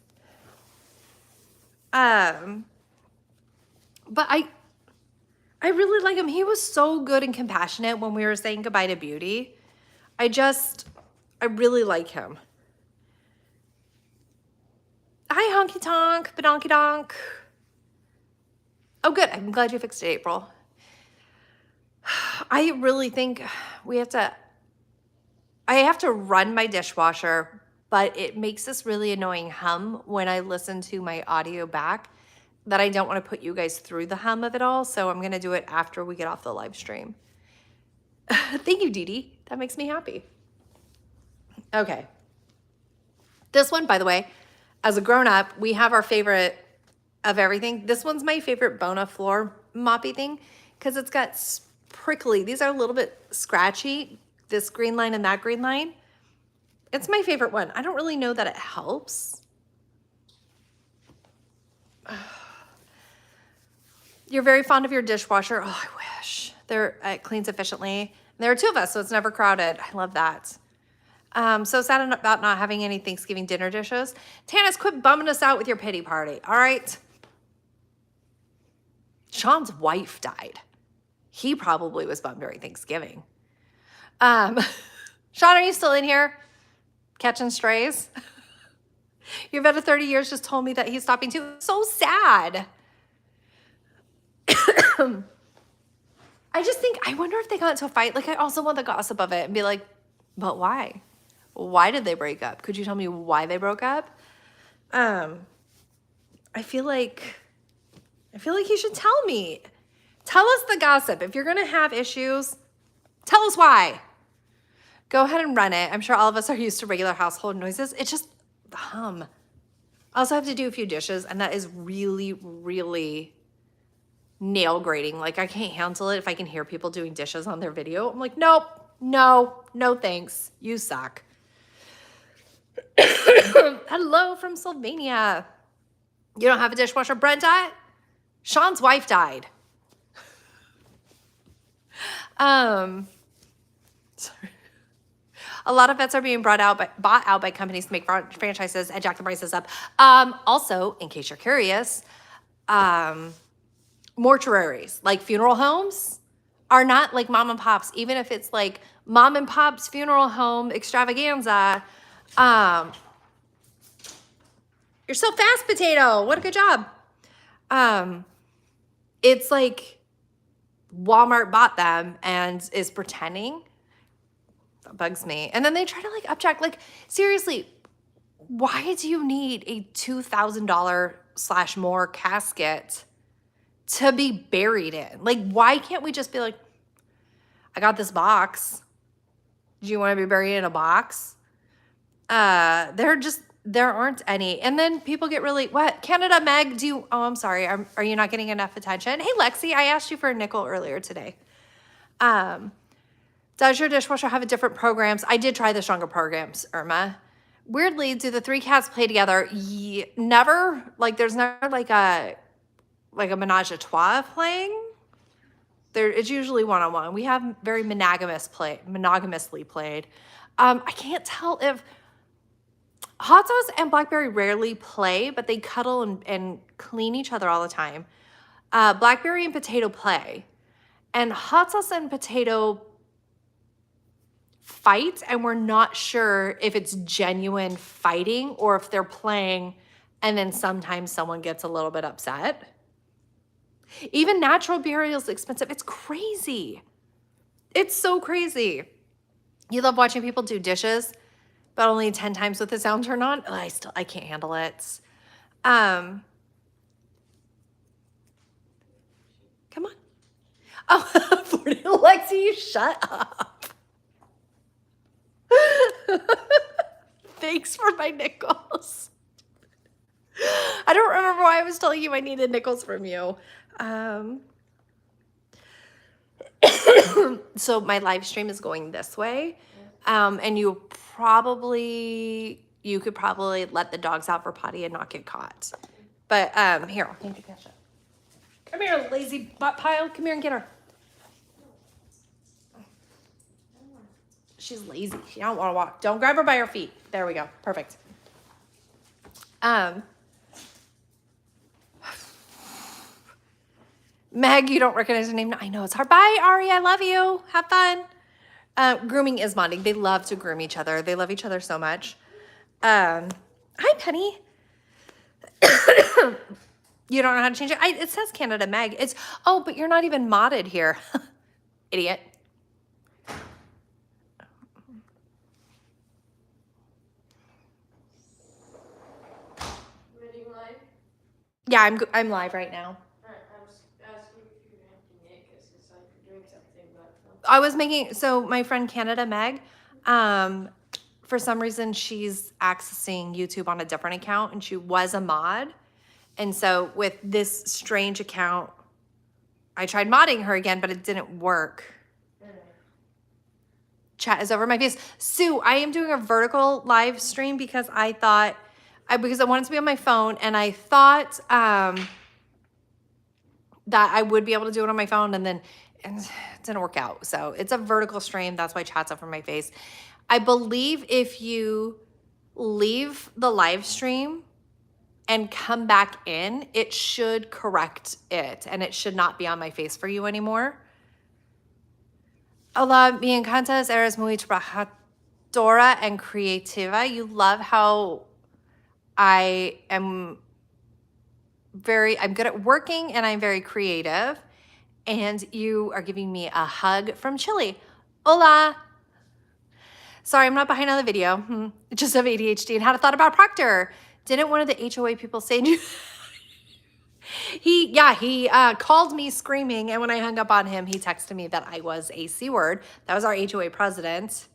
But I really like him. He was so good and compassionate when we were saying goodbye to Beauty. I really like him. Hi, honky tonk, badonky donk. Oh, good. I'm glad you fixed it, April. I really think I have to run my dishwasher, but it makes this really annoying hum when I listen to my audio back that I don't want to put you guys through the hum of it all. So I'm going to do it after we get off the live stream. Thank you, Dee Dee. That makes me happy. Okay. This one, by the way, as a grown-up, we have our favorite of everything. This one's my favorite Bona floor moppy thing because it's got prickly. These are a little bit scratchy, this green line and that green line. It's my favorite one. I don't really know that it helps. You're very fond of your dishwasher. Oh, I wish. It cleans efficiently. There are two of us, so it's never crowded. I love that. So sad about not having any Thanksgiving dinner dishes. Tanis, quit bumming us out with your pity party, all right? Sean's wife died. He probably was bummed during Thanksgiving. Sean, are you still in here? Catching strays? Your vet of 30 years just told me that he's stopping too. So sad. I wonder if they got into a fight. Like, I also want the gossip of it and be like, but why? Why did they break up? Could you tell me why they broke up? I feel like you should tell me. Tell us the gossip. If you're going to have issues, tell us why. Go ahead and run it. I'm sure all of us are used to regular household noises. It's just the hum. I also have to do a few dishes, and that is really, really nail grating. Like, I can't handle it if I can hear people doing dishes on their video. I'm like, nope, no thanks. You suck. Hello from Slovenia. You don't have a dishwasher? Brent died? Sean's wife died. Sorry. A lot of vets are being bought out by companies to make franchises and jack the prices up. Also, in case you're curious, mortuaries, like funeral homes, are not like mom and pops. Even if it's like mom and pop's funeral home extravaganza, you're so fast, Potato. What a good job. It's like Walmart bought them and is pretending. That bugs me. And then they try to like object. Like, seriously, why do you need a $2,000 / more casket to be buried in? Like, why can't we just be like, I got this box. Do you want to be buried in a box? There aren't any. And then people get really, what? Canada Meg, oh, I'm sorry. Are you not getting enough attention? Hey, Lexi, I asked you for a nickel earlier today. Does your dishwasher have a different programs? I did try the stronger programs, Irma. Weirdly, do the 3 cats play together? Never. Like, there's never like a menage a trois playing. It's usually one-on-one. We have very monogamously played. I can't tell if Hot Sauce and Blackberry rarely play, but they cuddle and clean each other all the time. Blackberry and Potato play. And Hot Sauce and Potato fight, and we're not sure if it's genuine fighting or if they're playing and then sometimes someone gets a little bit upset. Even natural burial is expensive. It's crazy. It's so crazy. You love watching people do dishes, but only 10 times with the sound turned on. Oh, I can't handle it. Come on. Oh, Lexi, shut up. Thanks for my nickels. I don't remember why I was telling you I needed nickels from you. So my live stream is going this way. And you could probably let the dogs out for potty and not get caught. But here, I'll need to catch up. Come here, lazy butt pile. Come here and get her. She's lazy. She don't want to walk. Don't grab her by her feet. There we go. Perfect. Meg, you don't recognize her name? I know it's hard. Bye, Ari. I love you. Have fun. Grooming is bonding. They love to groom each other. They love each other so much. Hi, Penny. You don't know how to change it? It says Canada Meg. But you're not even modded here. Idiot. Ready live? Yeah, I'm live right now. Alright, I was asking if you were emptying it because it's like you're doing something, but I was my friend Canada Meg, for some reason she's accessing YouTube on a different account and she was a mod. And so with this strange account, I tried modding her again, but it didn't work. Chat is over my face. Sue, I am doing a vertical live stream because because I wanted to be on my phone and I thought that I would be able to do it on my phone and it didn't work out. So it's a vertical stream. That's why chat's over my face. I believe if you leave the live stream and come back in, it should correct it and it should not be on my face for you anymore. Hola, mi encantas, eres muy trabajadora and creativa. You love how I'm good at working and I'm very creative. And you are giving me a hug from Chile. Hola. Sorry, I'm not behind on the video. Just have ADHD and had a thought about Proctor. Didn't one of the HOA people say to you? He called me screaming, and when I hung up on him, he texted me that I was a C word. That was our HOA president.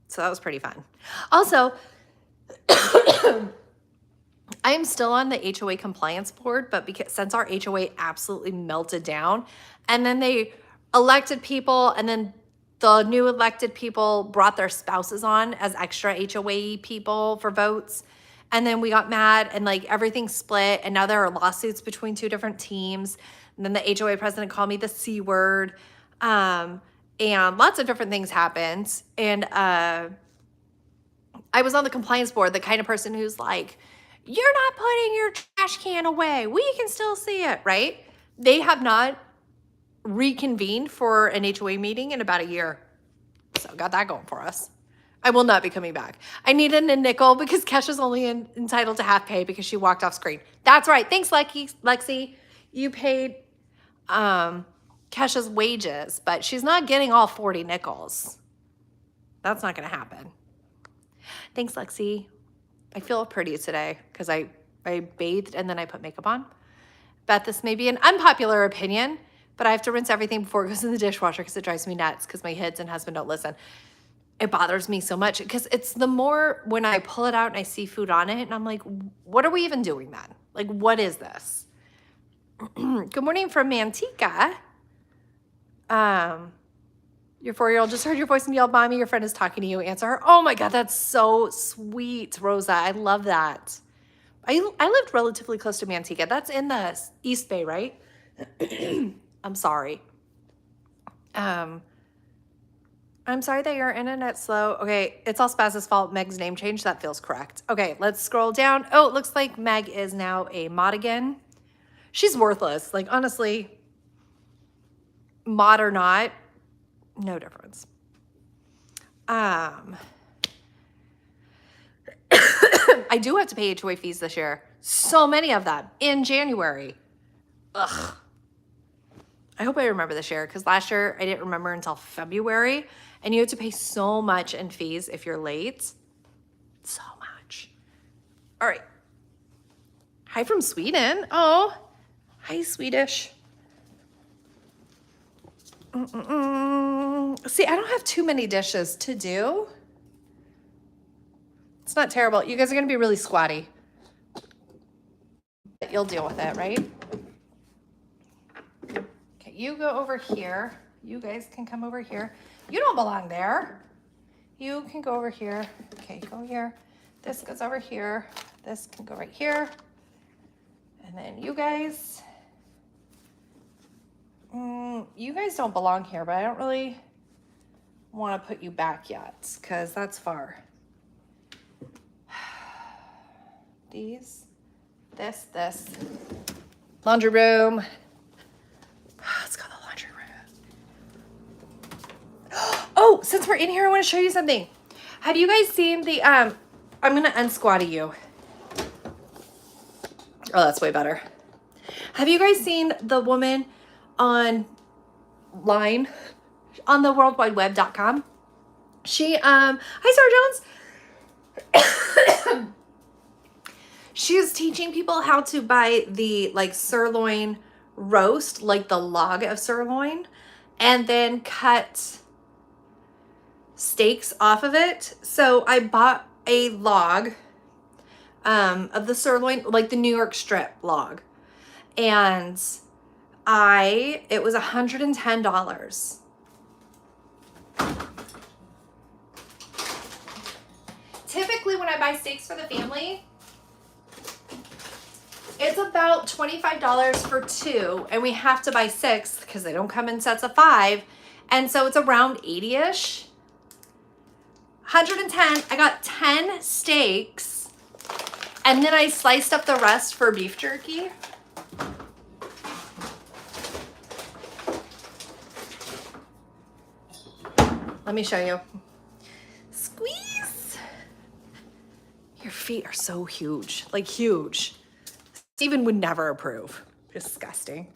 So that was pretty fun. Also, I'm still on the HOA compliance board, but since our HOA absolutely melted down, and then they elected people, and then the new elected people brought their spouses on as extra HOA people for votes. And then we got mad and like everything split. And now there are lawsuits between 2 different teams. And then the HOA president called me the C word. And lots of different things happened. And I was on the compliance board, the kind of person who's like, you're not putting your trash can away. We can still see it, right? They have not reconvened for an HOA meeting in about a year. So got that going for us. I will not be coming back. I needed a nickel because Kesha's only entitled to half pay because she walked off screen. That's right. Thanks, Lexi. You paid Kesha's wages, but she's not getting all 40 nickels. That's not going to happen. Thanks, Lexi. I feel pretty today because I bathed and then I put makeup on. Beth, this may be an unpopular opinion, but I have to rinse everything before it goes in the dishwasher because it drives me nuts because my kids and husband don't listen. It bothers me so much because it's the more when I pull it out and I see food on it and I'm like, what are we even doing then? Like, what is this? Good morning from Manteca. Your 4-year-old just heard your voice and yelled, Mommy, your friend is talking to you. Answer her. Oh my God, that's so sweet, Rosa. I love that. I lived relatively close to Manteca. That's in the East Bay, right? I'm sorry. I'm sorry that your internet's slow. Okay, it's all Spaz's fault. Meg's name change. That feels correct. Okay, let's scroll down. Oh, it looks like Meg is now a mod again. She's worthless. Like, honestly, mod or not, no difference. I do have to pay HOA fees this year. So many of them in January. Ugh. I hope I remember this year because last year I didn't remember until February and you have to pay so much in fees if you're late. So much. All right. Hi from Sweden. Oh, hi Swedish. See, I don't have too many dishes to do. It's not terrible. You guys are going to be really squatty. But you'll deal with it, right? Okay, you go over here. You guys can come over here. You don't belong there. You can go over here. Okay, go here. This goes over here. This can go right here. And then you guys don't belong here, but I don't really want to put you back yet because that's far. These, this. Laundry room. Let's go to the laundry room. Oh, since we're in here, I want to show you something. Have you guys seen the, I'm going to unsquatty you. Oh, that's way better. Have you guys seen the woman online on the worldwideweb.com? She, hi, Sarah Jones. She's teaching people how to buy the like sirloin roast, like the log of sirloin, and then cut steaks off of it. So I bought a log of the sirloin, like the New York strip log. And it was $110. Typically when I buy steaks for the family, it's about $25 for 2, and we have to buy 6 because they don't come in sets of 5. And so it's around 80-ish. 110, I got 10 steaks, and then I sliced up the rest for beef jerky. Let me show you. Squeeze. Your feet are so huge, like huge. Steven would never approve. Disgusting.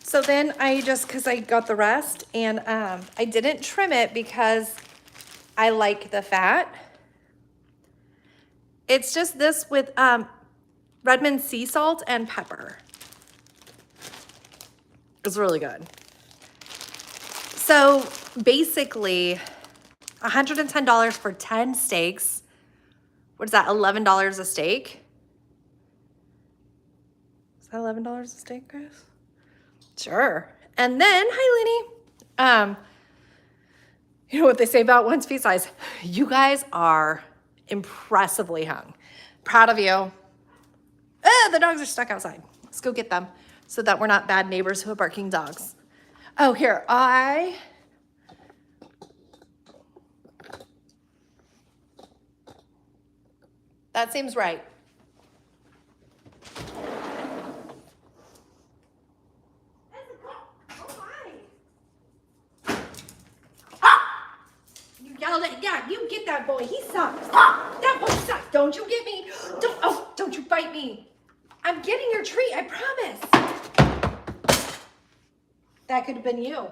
So then because I got the rest and I didn't trim it because I like the fat. It's just this with Redmond sea salt and pepper. It's really good. So basically $110 for 10 steaks. What is that, $11 a steak? Is that $11 a steak, guys? Sure. And then, hi, Lenny. You know what they say about one's feet size? You guys are impressively hung. Proud of you. The dogs are stuck outside. Let's go get them so that we're not bad neighbors who are barking dogs. Oh, here, That seems right. You yelled at, yeah, you get that boy. He sucks. That boy sucks. Don't you get me? Don't you bite me. I'm getting your treat, I promise. That could have been you.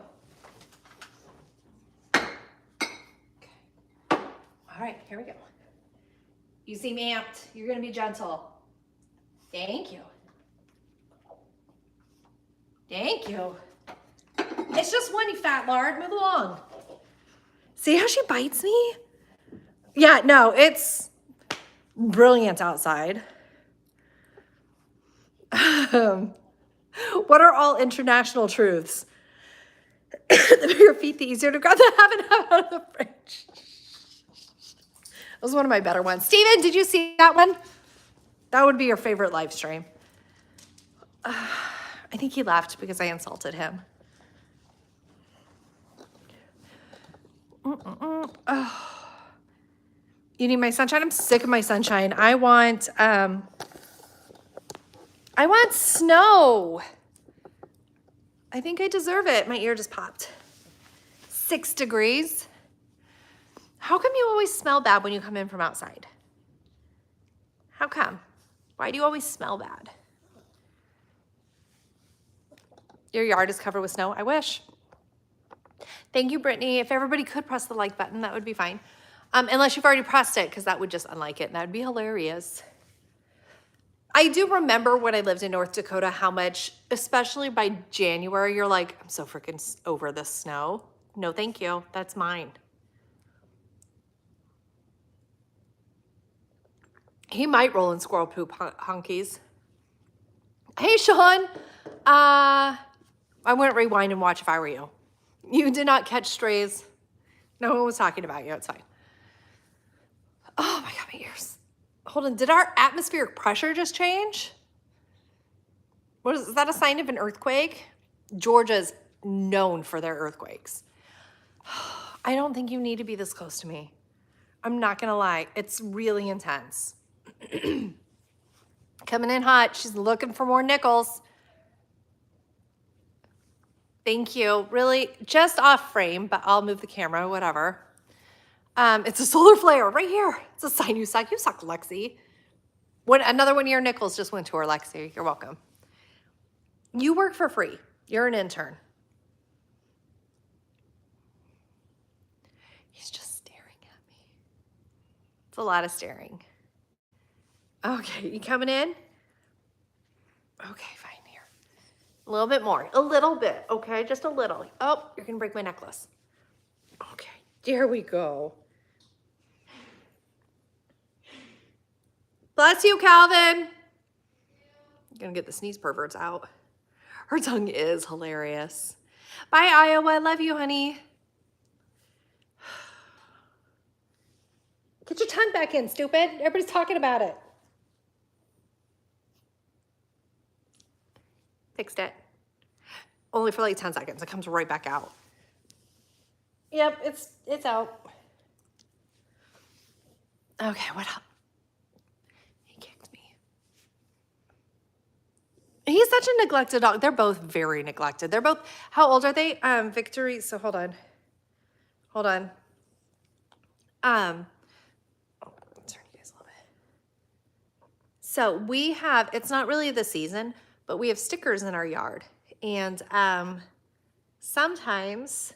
Okay. All right, here we go. You seem amped. You're gonna be gentle. Thank you. Thank you. It's just one, you fat lard. Move along. See how she bites me? Yeah, no, it's brilliant outside. What are all international truths? The bigger feet, the easier to grab the half and half out of the fridge. That was one of my better ones. Steven, did you see that one? That would be your favorite live stream. I think he left because I insulted him. Oh. You need my sunshine? I'm sick of my sunshine. I want snow. I think I deserve it. My ear just popped. 6 degrees. How come you always smell bad when you come in from outside? How come? Why do you always smell bad? Your yard is covered with snow? I wish. Thank you, Brittany. If everybody could press the like button, that would be fine. Unless you've already pressed it, because that would just unlike it, and that would be hilarious. I do remember when I lived in North Dakota how much, especially by January, you're like, I'm so freaking over this snow. No, thank you. That's mine. He might roll in squirrel poop hunkies. Hey, Sean. I wouldn't rewind and watch if I were you. You did not catch strays. No one was talking about you. It's fine. Oh my God, my ears. Hold on. Did our atmospheric pressure just change? Is that a sign of an earthquake? Georgia's known for their earthquakes. I don't think you need to be this close to me. I'm not going to lie. It's really intense. Coming in hot. She's looking for more nickels. Thank you. Really, just off frame, but I'll move the camera, whatever. It's a solar flare right here. It's a sign you suck. You suck, Lexi. Another one of your nickels just went to her, Lexi. You're welcome. You work for free. You're an intern. He's just staring at me. It's a lot of staring. Okay, you coming in? Okay, fine, here. A little bit more, a little bit, okay, just a little. Oh, you're gonna break my necklace. Okay, there we go. Bless you, Calvin. I'm gonna get the sneeze perverts out. Her tongue is hilarious. Bye, Iowa, love you, honey. Get your tongue back in, stupid. Everybody's talking about it. Fixed it. Only for like 10 seconds. It comes right back out. Yep, it's out. Okay, what up? He kicked me. He's such a neglected dog. They're both very neglected. They're both, how old are they? Victory, so hold on. Turn you guys a little bit. So we have, it's not really the season, but we have stickers in our yard. And sometimes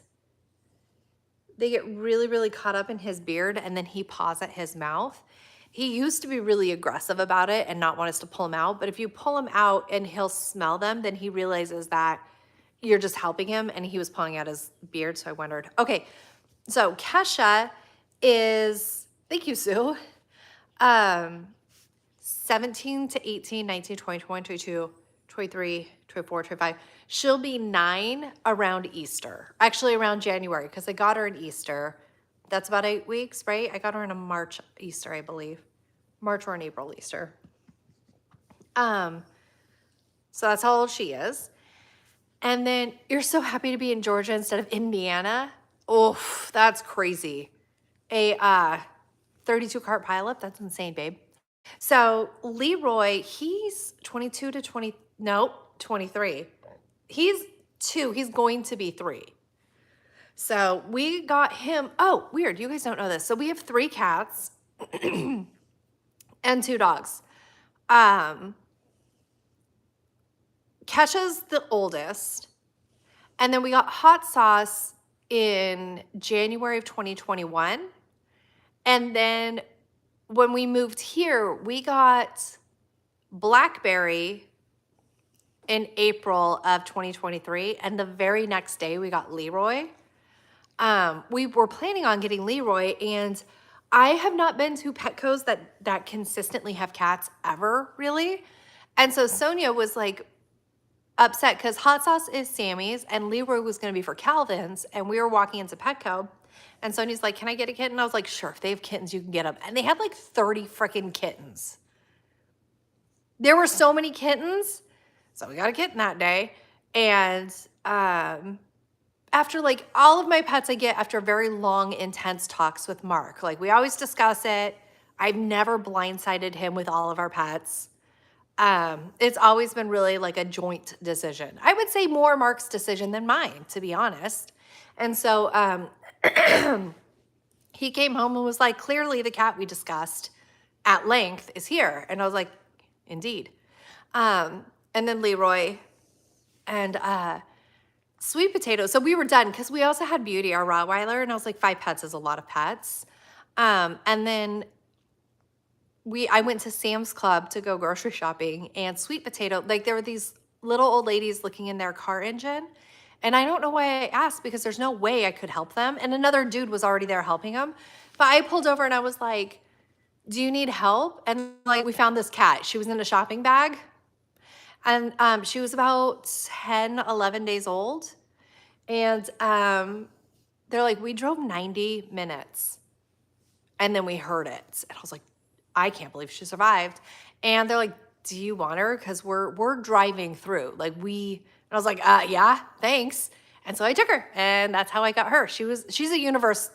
they get really, really caught up in his beard and then he paws at his mouth. He used to be really aggressive about it and not want us to pull him out. But if you pull him out and he'll smell them, then he realizes that you're just helping him and he was pulling out his beard. So I wondered, okay, so Kesha is, thank you, Sue. 17 to 18, 19, 20, 21, 22, 23, 24, 25. She'll be 9 around Easter. Actually around January, because I got her in Easter. That's about 8 weeks, right? I got her in a March Easter, I believe. March or an April Easter. So that's how old she is. And then you're so happy to be in Georgia instead of Indiana. Oh, that's crazy. A 32 cart pileup, that's insane, babe. So Leroy, he's 22 to 20, no, 23. He's 2, he's going to be 3. So we got him, oh, weird, you guys don't know this. So we have 3 cats and 2 dogs. Kesha's the oldest. And then we got Hot Sauce in January of 2021. And then when we moved here, we got Blackberry in April of 2023. And the very next day, we got Leroy. We were planning on getting Leroy, and I have not been to Petcos that consistently have cats ever, really. And so Sonia was like upset because Hot Sauce is Sammy's and Leroy was going to be for Calvin's, and we were walking into Petco, and Sonia's like, "Can I get a kitten?" I was like, "Sure, if they have kittens, you can get them." And they had like 30 freaking kittens. There were so many kittens, so we got a kitten that day. And after like all of my pets I get after very long, intense talks with Mark. Like we always discuss it. I've never blindsided him with all of our pets. It's always been really like a joint decision. I would say more Mark's decision than mine, to be honest. And so he came home and was like, clearly the cat we discussed at length is here. And I was like, indeed. And then Leroy and Sweet Potato. So we were done because we also had Beauty, our Rottweiler, and I was like, 5 pets is a lot of pets. And then I went to Sam's Club to go grocery shopping, and Sweet Potato, like there were these little old ladies looking in their car engine. And I don't know why I asked, because there's no way I could help them. And another dude was already there helping them. But I pulled over and I was like, "Do you need help?" And like we found this cat. She was in a shopping bag. And she was about 10, 11 days old. And they're like, "We drove 90 minutes and then we heard it." And I was like, I can't believe she survived. And they're like, "Do you want her? Because we're driving through. Like and I was like, yeah, thanks." And so I took her, and that's how I got her. She's a universe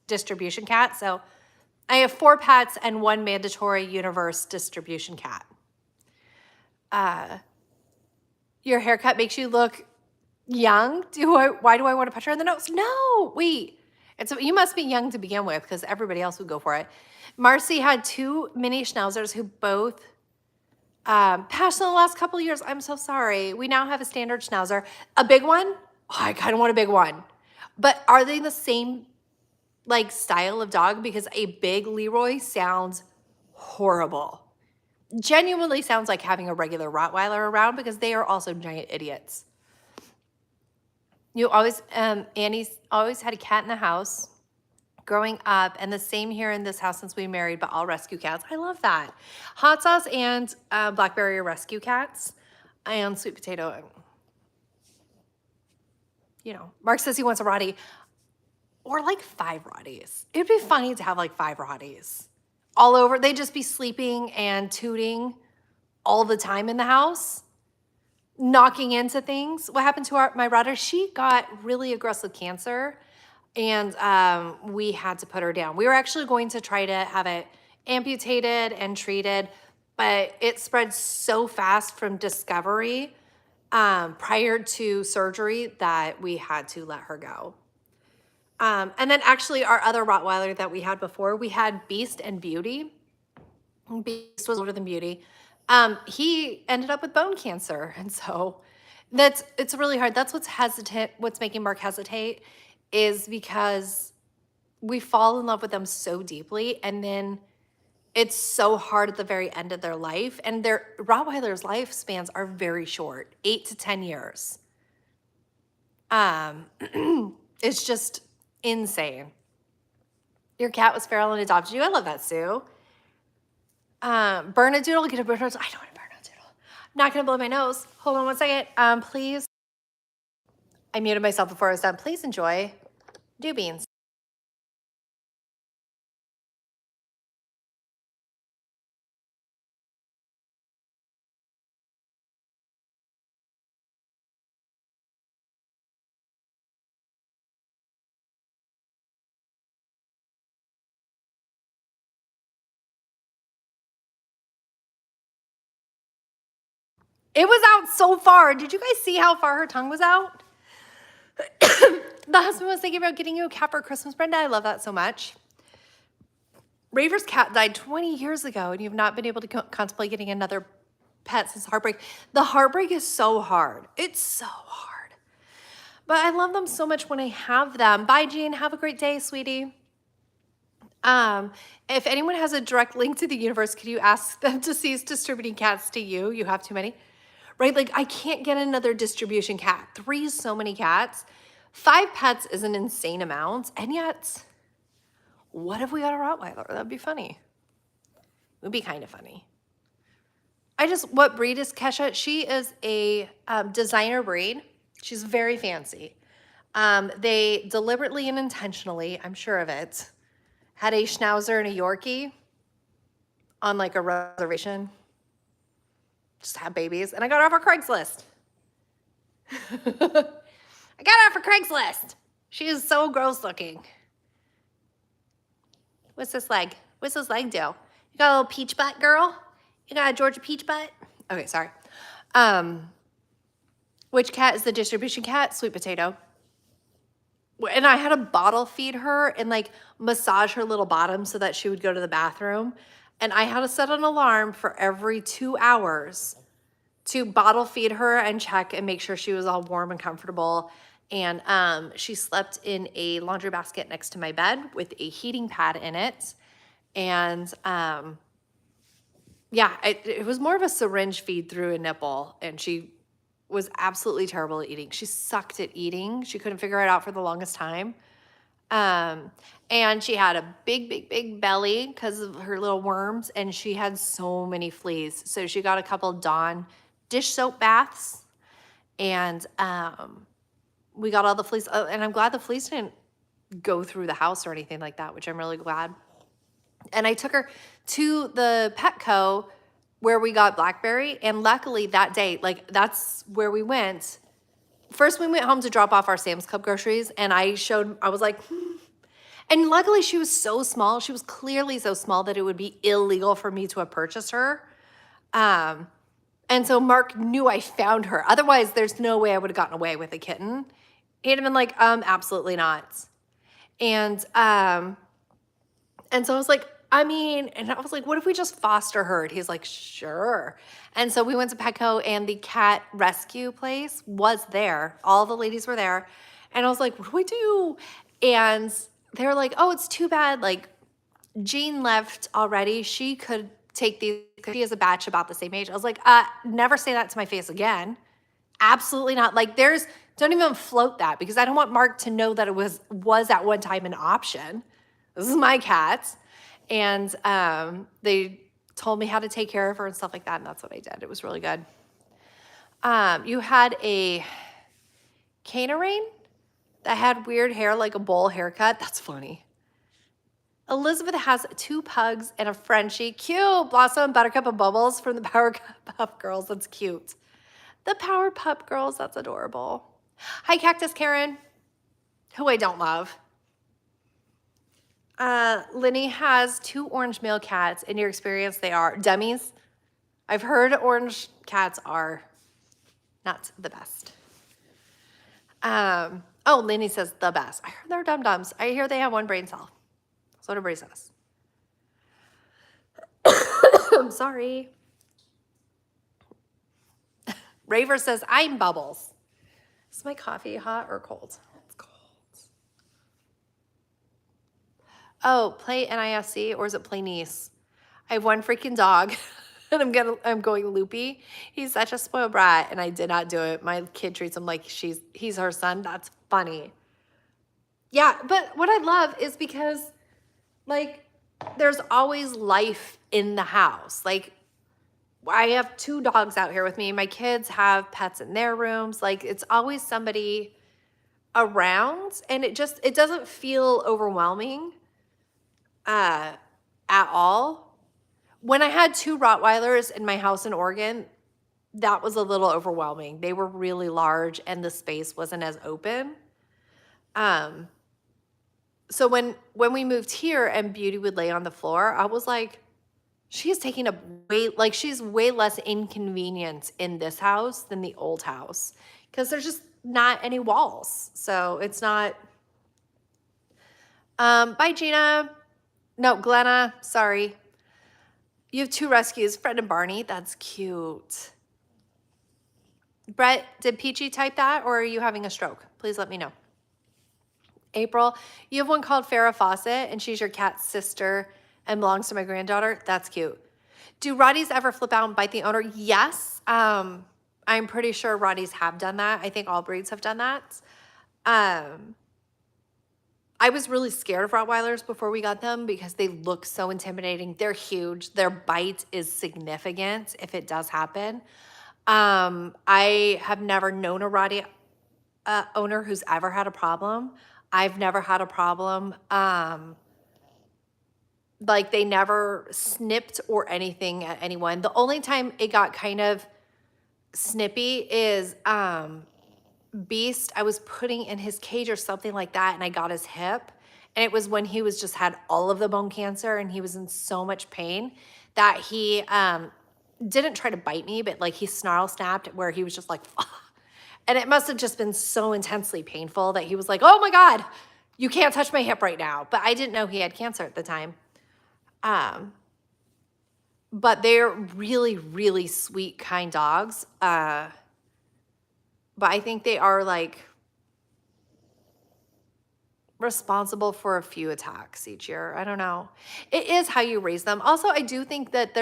distribution cat. So I have 4 pets and 1 mandatory universe distribution cat. Your haircut makes you look young. Why do I want to put her in the nose? No, wait. You must be young to begin with, because everybody else would go for it. Marcy had 2 mini schnauzers who both passed in the last couple of years. I'm so sorry. We now have a standard schnauzer. A big one? Oh, I kind of want a big one. But are they the same like style of dog? Because a big Leroy sounds horrible. Genuinely sounds like having a regular Rottweiler around, because they are also giant idiots. Annie's always had a cat in the house growing up, and the same here in this house since we married, but all rescue cats. I love that. Hot Sauce and Blackberry are rescue cats, and Sweet Potato, Mark says he wants a Rottie, or like 5 Rotties. It'd be funny to have like 5 Rotties all over. They'd just be sleeping and tooting all the time in the house, knocking into things. What happened to my Rotter? She got really aggressive cancer, and we had to put her down. We were actually going to try to have it amputated and treated, but it spread so fast from discovery prior to surgery that we had to let her go. And then actually our other Rottweiler that we had before, we had Beast and Beauty. Beast was older than Beauty. He ended up with bone cancer. And so it's really hard. That's what's making Mark hesitate, is because we fall in love with them so deeply, and then it's so hard at the very end of their life. And their Rottweilers' lifespans are very short, 8 to 10 years. It's just insane. Your cat was feral and adopted you. I love that, Sue. Bernadoodle, get a Bernadoodle. I don't want a Bernadoodle. Not gonna blow my nose. Hold on one second. Please. I muted myself before I was done. Please enjoy Dew Beans. It was out so far. Did you guys see how far her tongue was out? The husband was thinking about getting you a cat for Christmas, Brenda. I love that so much. Raver's cat died 20 years ago, and you've not been able to contemplate getting another pet since heartbreak. The heartbreak is so hard. It's so hard. But I love them so much when I have them. Bye, Jean. Have a great day, sweetie. If anyone has a direct link to the universe, could you ask them to cease distributing cats to you? You have too many. Right? Like, I can't get another distribution cat. 3 is so many cats. 5 pets is an insane amount. And yet, what if we got a Rottweiler? That'd be funny. It would be kind of funny. What breed is Kesha? She is a designer breed. She's very fancy. They deliberately and intentionally, I'm sure of it, had a Schnauzer and a Yorkie on like a reservation. Just have babies. And I got her off of Craigslist. I got her off of Craigslist. She is so gross looking. What's this leg? What's this leg do? You got a little peach butt, girl? You got a Georgia peach butt? Okay, sorry. Which cat is the distribution cat? Sweet potato. And I had to bottle feed her and like massage her little bottom so that she would go to the bathroom. And I had to set an alarm for every 2 hours to bottle feed her and check and make sure she was all warm and comfortable. And she slept in a laundry basket next to my bed with a heating pad in it. And yeah, it was more of a syringe feed through a nipple. And she was absolutely terrible at eating. She sucked at eating. She couldn't figure it out for the longest time. And she had a big belly because of her little worms. And she had so many fleas. So she got a couple Dawn dish soap baths. And we got all the fleas. Oh, and I'm glad the fleas didn't go through the house or anything like that, which I'm really glad. And I took her to the Petco where we got Blackberry. And luckily that day, like that's where we went. First we went home to drop off our Sam's Club groceries. And I was like, And luckily she was so small. She was clearly so small that it would be illegal for me to have purchased her. And so Mark knew I found her. Otherwise, there's no way I would have gotten away with a kitten. He'd have been like, absolutely not. And so I was like, and I was like, what if we just foster her? And he's like, sure. And so we went to Petco and the cat rescue place was there. All the ladies were there. And I was like, what do I do? And they were like, oh, it's too bad. Like Jean left already. She could take these, because she has a batch about the same age. I was like, never say that to my face again. Absolutely not. Like don't even float that because I don't want Mark to know that it was at one time an option. This is my cat. And they told me how to take care of her and stuff like that. And that's what I did. It was really good. You had a Canarine that had weird hair, like a bowl haircut. That's funny. Elizabeth has 2 pugs and a Frenchie. Cute. Blossom, Buttercup, and Bubbles from the Powerpuff Girls. That's cute. The Powerpuff Girls. That's adorable. Hi, Cactus Karen, who I don't love. Linny has 2 orange male cats. In your experience, they are dummies. I've heard orange cats are not the best. Oh, Linny says the best. I heard they're dum-dums. I hear they have 1 brain cell. That's what everybody says. I'm sorry. Raver says, I'm Bubbles. Is my coffee hot or cold? It's cold. Oh, play NISC or is it play niece? I have 1 freaking dog and I'm going loopy. He's such a spoiled brat and I did not do it. My kid treats him like he's her son. That's funny. Yeah, but what I love is because like there's always life in the house. Like I have 2 dogs out here with me. My kids have pets in their rooms. Like it's always somebody around and it doesn't feel overwhelming at all. When I had 2 Rottweilers in my house in Oregon, that was a little overwhelming. They were really large and the space wasn't as open. So when we moved here and Beauty would lay on the floor, I was like, She is taking up like she's way less inconvenience in this house than the old house because there's just not any walls. So it's not, bye Gina. No, Glenna, sorry. You have 2 rescues, Fred and Barney. That's cute. Brett, did Peachy type that or are you having a stroke? Please let me know. April, you have one called Farrah Fawcett and she's your cat's sister and belongs to my granddaughter. That's cute. Do Rotties ever flip out and bite the owner? Yes. I'm pretty sure Rotties have done that. I think all breeds have done that. I was really scared of Rottweilers before we got them because they look so intimidating. They're huge. Their bite is significant if it does happen. I have never known a Rottie owner who's ever had a problem. I've never had a problem. Like they never snipped or anything at anyone. The only time it got kind of snippy is Beast, I was putting in his cage or something like that and I got his hip. And it was when he was just had all of the bone cancer and he was in so much pain that he didn't try to bite me, but like he snarl snapped where he was just like, ugh. And it must have just been so intensely painful that he was like, oh my God, you can't touch my hip right now. But I didn't know he had cancer at the time. But they're really, really sweet, kind dogs. But I think they are like responsible for a few attacks each year. I don't know. It is how you raise them. Also, I do think that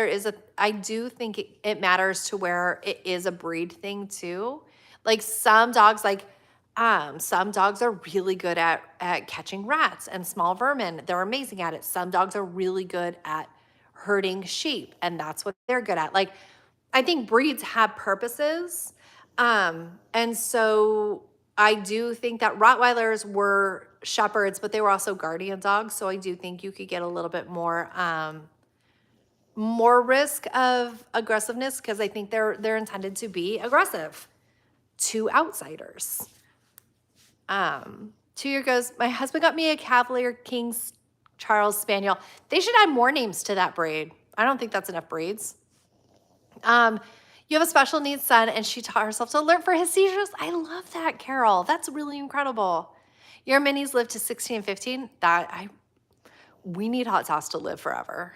I do think it matters to where it is a breed thing too. Like some dogs are really good at catching rats and small vermin. They're amazing at it. Some dogs are really good at herding sheep and that's what they're good at. Like I think breeds have purposes. And so I do think that Rottweilers were shepherds, but they were also guardian dogs. So I do think you could get a little bit more risk of aggressiveness because I think they're intended to be aggressive to outsiders. 2 years ago, my husband got me a Cavalier King Charles Spaniel. They should add more names to that breed. I don't think that's enough breeds. You have a special needs son and she taught herself to alert for his seizures. I love that, Carol. That's really incredible. Your minis live to 16 and 15. We need Hot Sauce to live forever.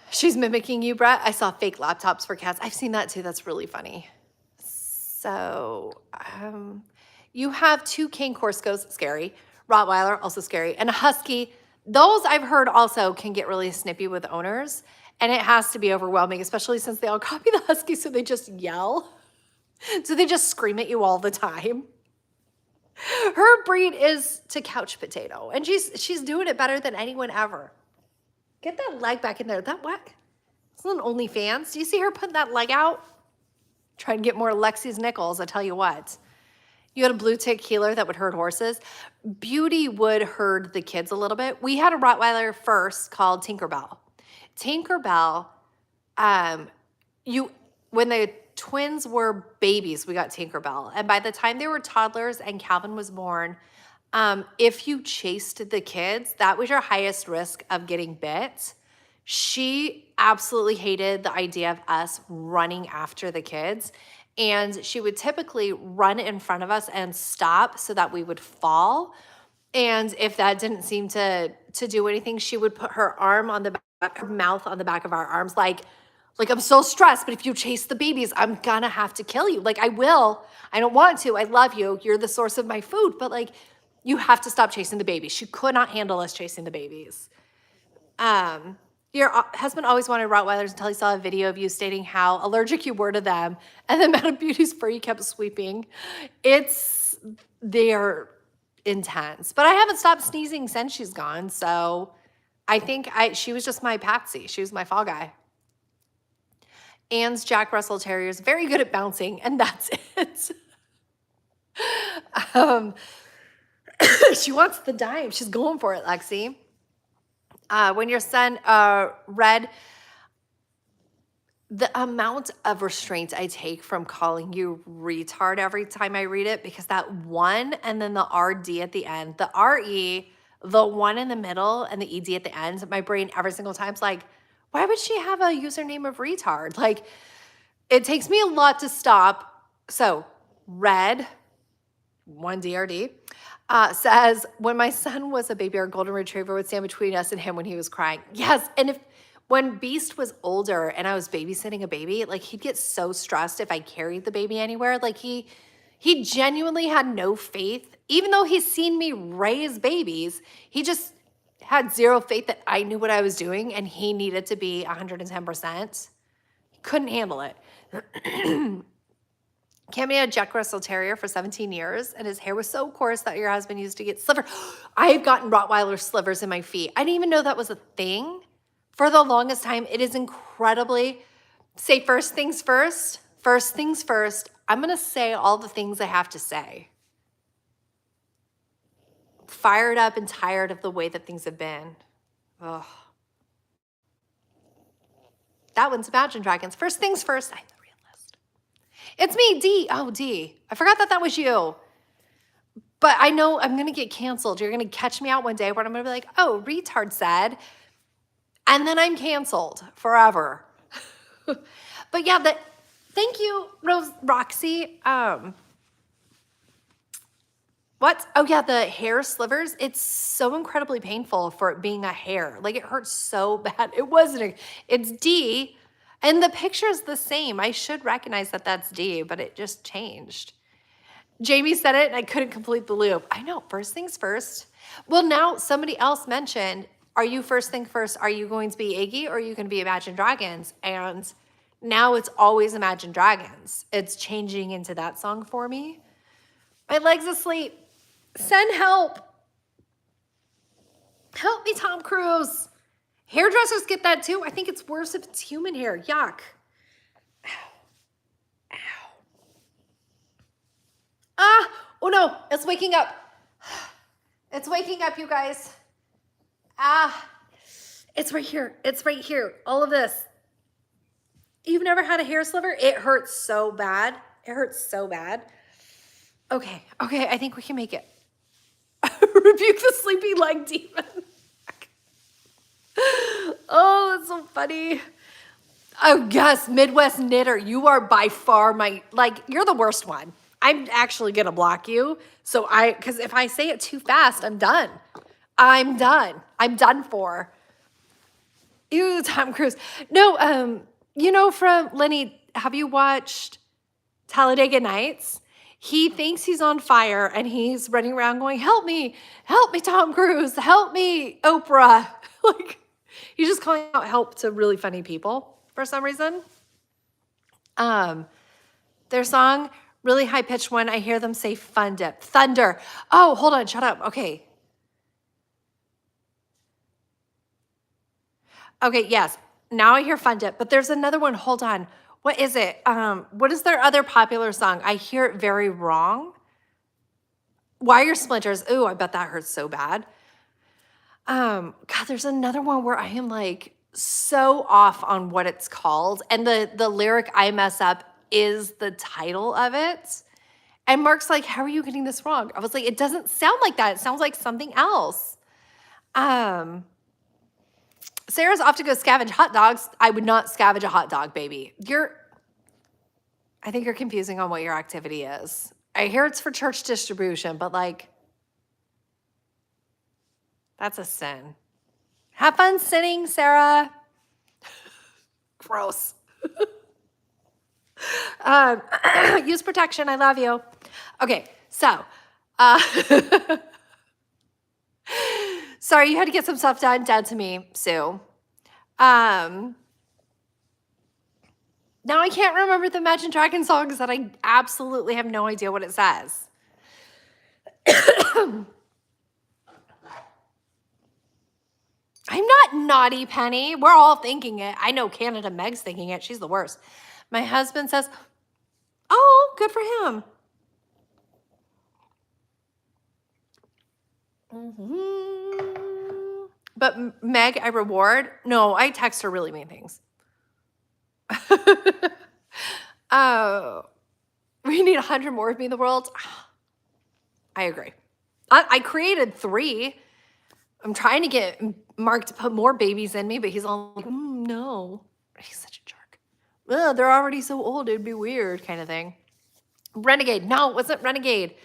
She's mimicking you, Brett. I saw fake laptops for cats. I've seen that too. That's really funny. So, you have 2 Cane Corsos, scary. Rottweiler, also scary. And a Husky. Those I've heard also can get really snippy with owners. And it has to be overwhelming, especially since they all copy the Husky, so they just yell. So they just scream at you all the time. Her breed is to couch potato, and she's doing it better than anyone ever. Get that leg back in there. That what? It's an OnlyFans. Do you see her putting that leg out? Trying to get more Lexi's nickels, I tell you what. You had a blue tick healer that would herd horses. Beauty would herd the kids a little bit. We had a Rottweiler first called Tinkerbell. Tinkerbell, when the twins were babies, we got Tinkerbell. And by the time they were toddlers and Calvin was born, if you chased the kids, that was your highest risk of getting bit. She absolutely hated the idea of us running after the kids. And she would typically run in front of us and stop so that we would fall. And if that didn't seem to do anything, she would put her arm on the back, her mouth on the back of our arms, like I'm so stressed, but if you chase the babies, I'm gonna have to kill you. Like I will, I don't want to, I love you, you're the source of my food, but like you have to stop chasing the babies. She could not handle us chasing the babies. Your husband always wanted Rottweilers until he saw a video of you stating how allergic you were to them and the amount of Beauty's fur you kept sweeping. They're intense, but I haven't stopped sneezing since she's gone. So I think she was just my patsy. She was my fall guy. Anne's Jack Russell Terrier is very good at bouncing, and that's it. She wants the dime. She's going for it, Lexi. When your son read, the amount of restraint I take from calling you retard every time I read it, because that one and then the RD at the end, the RE, the one in the middle and the ED at the end, my brain every single time is like, why would she have a username of retard? Like, it takes me a lot to stop. So, Red, one DRD, says, when my son was a baby, our golden retriever would stand between us and him when he was crying. Yes, and when Beast was older and I was babysitting a baby, like he'd get so stressed if I carried the baby anywhere. Like he genuinely had no faith. Even though he's seen me raise babies, he just had zero faith that I knew what I was doing and he needed to be 110%. He couldn't handle it. Cammy had a Jack Russell Terrier for 17 years, and his hair was so coarse that your husband used to get sliver. I've gotten Rottweiler slivers in my feet. I didn't even know that was a thing. For the longest time, it is incredibly, say first things first. First things first, I'm going to say all the things I have to say. Fired up and tired of the way that things have been. Ugh. That one's Imagine Dragons. First things first, I'm the realist. It's me, D. Oh, D. I forgot that was you. But I know I'm going to get canceled. You're going to catch me out one day where I'm going to be like, oh, retard said. And then I'm canceled forever. But yeah, thank you, Roxy. What? Oh yeah, the hair slivers. It's so incredibly painful for it being a hair. Like it hurts so bad. It wasn't. It's D, and the picture's the same. I should recognize that that's D, but it just changed. Jamie said it, and I couldn't complete the loop. I know. First things first. Well, now somebody else mentioned, are you first thing first? Are you going to be Iggy or are you going to be Imagine Dragons? And now it's always Imagine Dragons. It's changing into that song for me. My leg's asleep. Send help. Help me, Tom Cruise. Hairdressers get that too. I think it's worse if it's human hair. Yuck. Ow. Ow. Ah, oh no, it's waking up. It's waking up, you guys. Ah, it's right here. It's right here. All of this. You've never had a hair sliver? It hurts so bad. It hurts so bad. Okay, I think we can make it. Rebuke the sleepy leg demon. Oh, that's so funny. Oh, yes, Midwest Knitter. You are by far you're the worst one. I'm actually going to block you. Because if I say it too fast, I'm done. I'm done for. Ew, Tom Cruise. No, from Lenny, have you watched Talladega Nights? He thinks he's on fire and he's running around going, help me, Tom Cruise, help me, Oprah. Like, he's just calling out help to really funny people for some reason. Their song, really high-pitched one, I hear them say fun dip. Thunder. Oh, hold on, shut up. Okay, yes. Now I hear fun dip, but there's another one. Hold on. What is it? What is their other popular song? I hear it very wrong. Wire Splinters. Ooh, I bet that hurts so bad. God, there's another one where I am like so off on what it's called. And the lyric I mess up is the title of it. And Mark's like, how are you getting this wrong? I was like, it doesn't sound like that. It sounds like something else. Sarah's off to go scavenge hot dogs. I would not scavenge a hot dog, baby. I think you're confusing on what your activity is. I hear it's for church distribution, but that's a sin. Have fun sinning, Sarah. Gross. Use protection. I love you. Okay, so, sorry, you had to get some stuff done to me, Sue. Now I can't remember the Imagine Dragons songs that I absolutely have no idea what it says. I'm not naughty, Penny. We're all thinking it. I know Canada Meg's thinking it. She's the worst. My husband says, oh, good for him. But Meg, I reward. No, I text her really mean things. Oh, we need 100 more of me in the world. I agree. I created 3. I'm trying to get Mark to put more babies in me, but he's all like, no. He's such a jerk. Ugh, they're already so old, it'd be weird kind of thing. Renegade. No, it wasn't Renegade.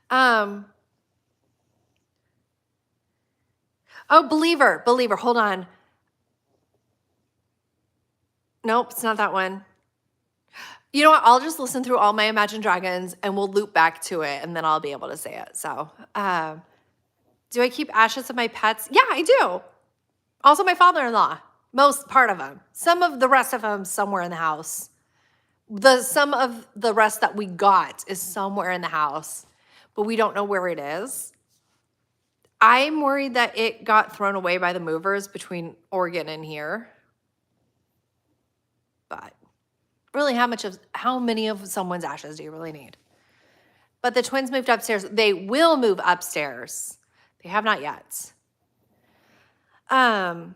Oh, Believer. Believer. Hold on. Nope, it's not that one. You know what? I'll just listen through all my Imagine Dragons and we'll loop back to it and then I'll be able to say it. So, do I keep ashes of my pets? Yeah, I do. Also, my father-in-law. Most part of them. Some of the rest of them somewhere in the house. Some of the rest that we got is somewhere in the house, but we don't know where it is. I'm worried that it got thrown away by the movers between Oregon and here. But really, how many of someone's ashes do you really need? But the twins moved upstairs. They will move upstairs. They have not yet. They're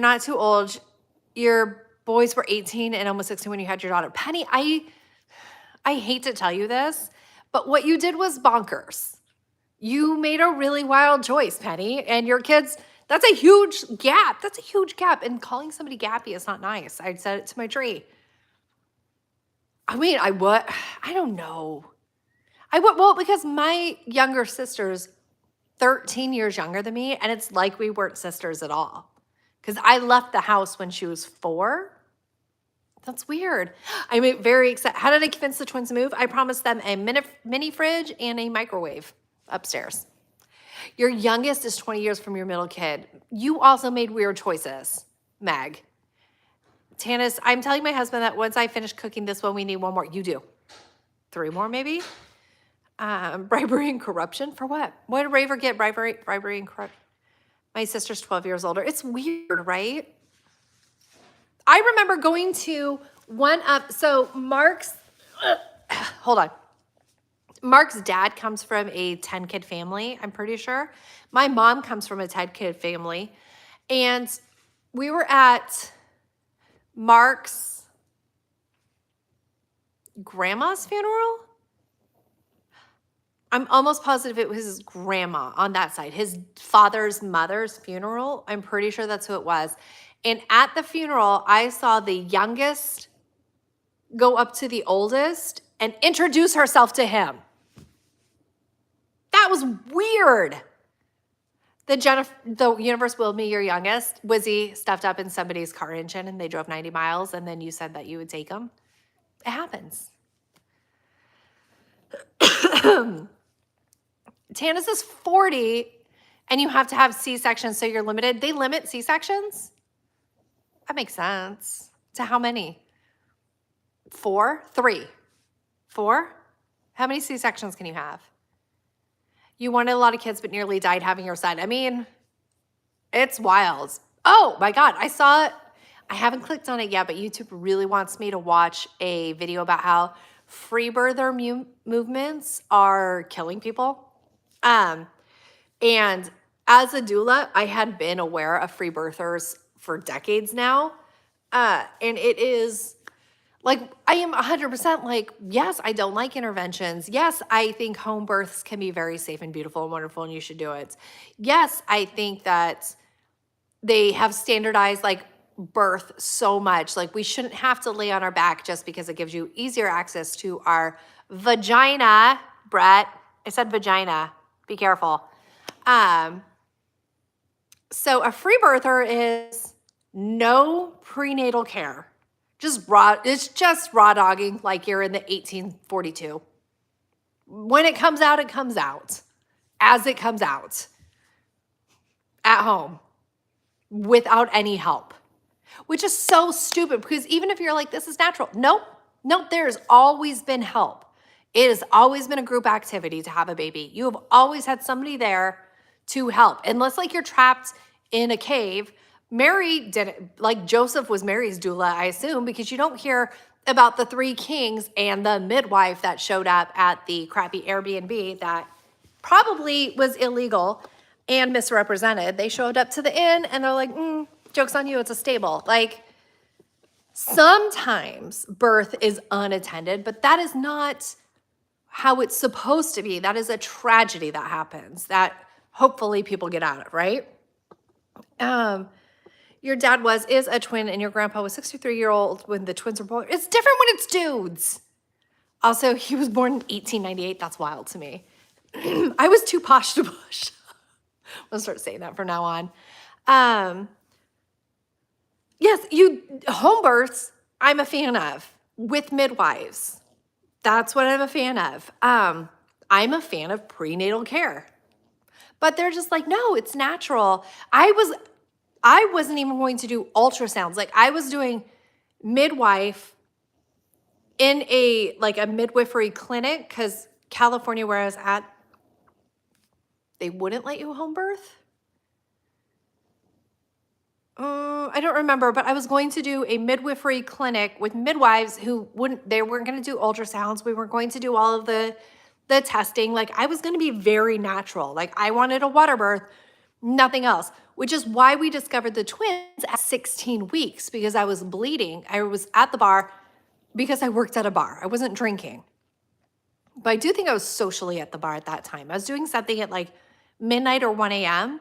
not too old. Your boys were 18 and almost 16 when you had your daughter. Penny, I hate to tell you this, but what you did was bonkers. You made a really wild choice, Penny, and your kids, that's a huge gap. That's a huge gap. And calling somebody gappy is not nice. I said it to my tree. I mean, I don't know. Well, because my younger sister's 13 years younger than me, and it's like we weren't sisters at all. Because I left the house when she was 4. That's weird. I'm very excited. How did I convince the twins to move? I promised them a mini fridge and a microwave upstairs. Your youngest is 20 years from your middle kid. You also made weird choices, Meg. Tanis, I'm telling my husband that once I finish cooking this one, we need 1 more. You do. 3 more, maybe? Bribery and corruption? For what? What did Raver get? Bribery and corruption. My sister's 12 years older. It's weird, right? I remember going to so Mark's, hold on. Mark's dad comes from a 10-kid family, I'm pretty sure. My mom comes from a 10-kid family. And we were at Mark's grandma's funeral. I'm almost positive it was his grandma on that side. His father's mother's funeral. I'm pretty sure that's who it was. And at the funeral, I saw the youngest go up to the oldest and introduce herself to him. That was weird. The universe willed me your youngest. Wizzy stuffed up in somebody's car engine and they drove 90 miles and then you said that you would take them. It happens. Tanis is 40 and you have to have C-sections, so you're limited. They limit C-sections? That makes sense. To how many? 4? 3? 4? How many C-sections can you have? You wanted a lot of kids but nearly died having your son. I mean, it's wild. Oh my God, I saw it. I haven't clicked on it yet, but YouTube really wants me to watch a video about how free birther movements are killing people. And as a doula, I had been aware of free birthers for decades now. And it is like, I am 100% like, yes, I don't like interventions. Yes, I think home births can be very safe and beautiful and wonderful and you should do it. Yes, I think that they have standardized like birth so much. Like we shouldn't have to lay on our back just because it gives you easier access to our vagina, Brett. I said vagina. Be careful. So a free birther is no prenatal care. It's just raw dogging like you're in the 1842. When it comes out, as it comes out, at home, without any help, which is so stupid because even if you're like, this is natural, nope, there's always been help. It has always been a group activity to have a baby. You have always had somebody there to help. Unless like you're trapped in a cave. Mary didn't, like Joseph was Mary's doula, I assume, because you don't hear about the 3 kings and the midwife that showed up at the crappy Airbnb that probably was illegal and misrepresented. They showed up to the inn and they're like, joke's on you, it's a stable. Like, sometimes birth is unattended, but that is not how it's supposed to be. That is a tragedy that happens. That hopefully people get out of, right? Your dad is a twin, and your grandpa was 63-year-old when the twins were born. It's different when it's dudes. Also, he was born in 1898. That's wild to me. I was too posh to push. I'm gonna start saying that from now on. Yes, home births, I'm a fan of, with midwives. That's what I'm a fan of. I'm a fan of prenatal care. But they're just like, no, it's natural. I wasn't even going to do ultrasounds. Like, I was doing midwife in a midwifery clinic, because California, where I was at, they wouldn't let you home birth. I don't remember, but I was going to do a midwifery clinic with midwives who weren't going to do ultrasounds. We weren't going to do all of the testing. Like, I was going to be very natural. Like, I wanted a water birth, nothing else, which is why we discovered the twins at 16 weeks, because I was bleeding. I was at the bar because I worked at a bar. I wasn't drinking. But I do think I was socially at the bar at that time. I was doing something at like midnight or 1 a.m.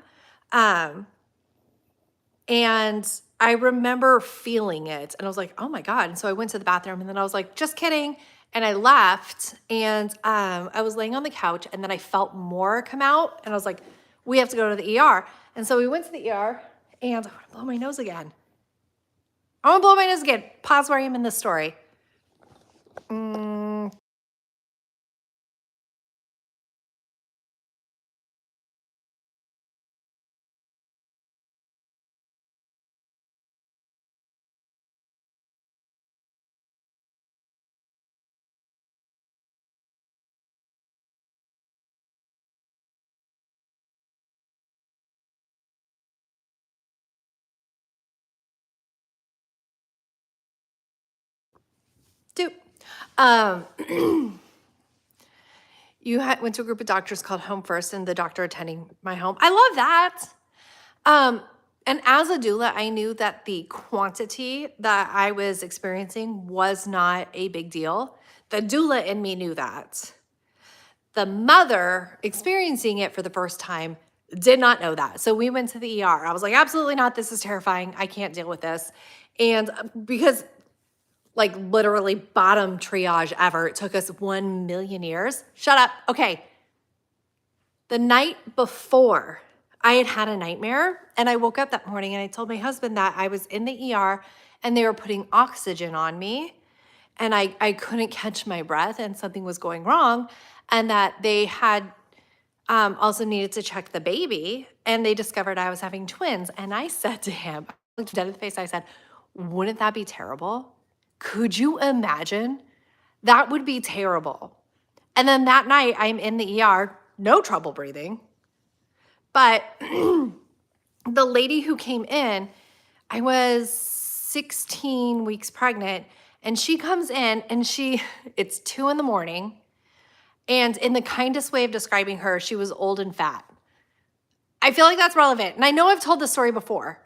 And I remember feeling it, and I was like, oh my God. And so I went to the bathroom, and then I was like, just kidding. And I left, and I was laying on the couch, and then I felt more come out, and I was like, we have to go to the ER. And so we went to the ER, and I want to blow my nose again. I want to blow my nose again. Pause where I am in this story. You went to a group of doctors called Home First, and the doctor attending my home. I love that. And as a doula, I knew that the quantity that I was experiencing was not a big deal. The doula in me knew that. The mother experiencing it for the first time did not know that. So we went to the ER. I was like, absolutely not. This is terrifying. I can't deal with this. And because like literally bottom triage ever, it took us 1 million years. Shut up. Okay. The night before, I had a nightmare, and I woke up that morning, and I told my husband that I was in the ER and they were putting oxygen on me, and I couldn't catch my breath, and something was going wrong, and that they had also needed to check the baby, and they discovered I was having twins. And I said to him, I looked him dead in the face, I said, wouldn't that be terrible? Could you imagine? That would be terrible. And then that night, I'm in the ER, no trouble breathing. But the lady who came in, I was 16 weeks pregnant, and she comes in, and it's 2 a.m, and in the kindest way of describing her, she was old and fat. I feel like that's relevant. And I know I've told this story before,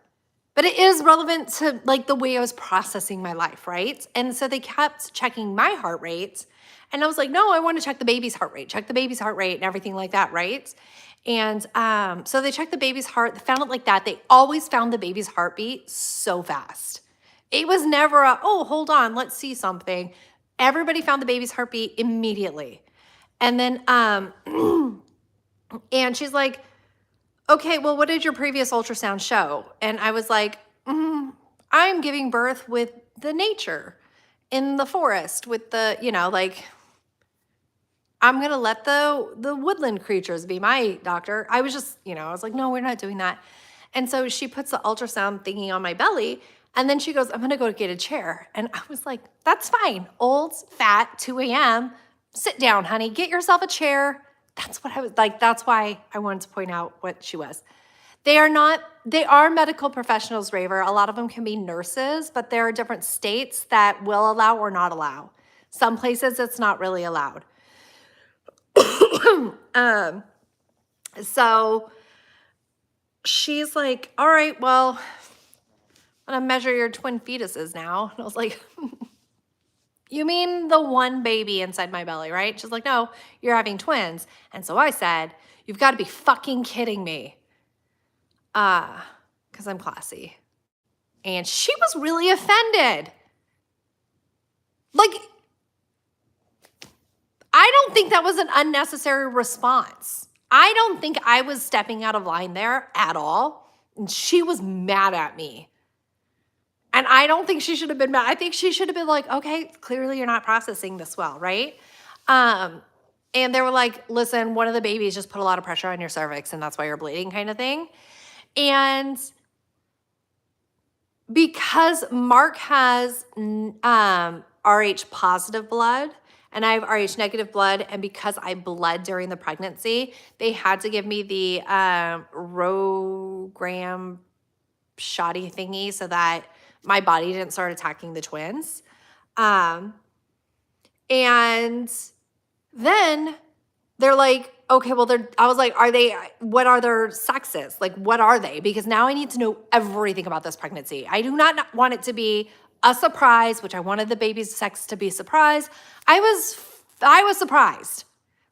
but it is relevant to like the way I was processing my life, right? And so they kept checking my heart rate. And I was like, no, I want to check the baby's heart rate, and everything like that, right? And so they checked the baby's heart, they found it like that. They always found the baby's heartbeat so fast. It was never oh, hold on, let's see something. Everybody found the baby's heartbeat immediately. And then, and she's like, okay, well, what did your previous ultrasound show? And I was like, I'm giving birth with the nature in the forest with the, like, I'm going to let the woodland creatures be my doctor. I was just, I was like, no, we're not doing that. And so she puts the ultrasound thingy on my belly, and then she goes, I'm going to go get a chair. And I was like, that's fine. Old, fat, 2 a.m. Sit down, honey. Get yourself a chair. That's what I was like. That's why I wanted to point out what she was. They are medical professionals, Raver. A lot of them can be nurses, but there are different states that will allow or not allow. Some places it's not really allowed. So she's like, all right, well, I'm gonna measure your twin fetuses now. And I was like, you mean the one baby inside my belly, right? She's like, no, you're having twins. And so I said, you've got to be fucking kidding me. Because I'm classy. And she was really offended. Like, I don't think that was an unnecessary response. I don't think I was stepping out of line there at all. And she was mad at me. And I don't think she should have been mad. I think she should have been like, okay, clearly you're not processing this well, right? And they were like, listen, one of the babies just put a lot of pressure on your cervix and that's why you're bleeding, kind of thing. And because Mark has RH positive blood and I have RH negative blood, and because I bled during the pregnancy, they had to give me the Rogram shoddy thingy so that my body didn't start attacking the twins. And then they're like, okay, well, I was like, what are their sexes? Like, what are they? Because now I need to know everything about this pregnancy. I do not want it to be a surprise, which I wanted the baby's sex to be surprised. I was surprised.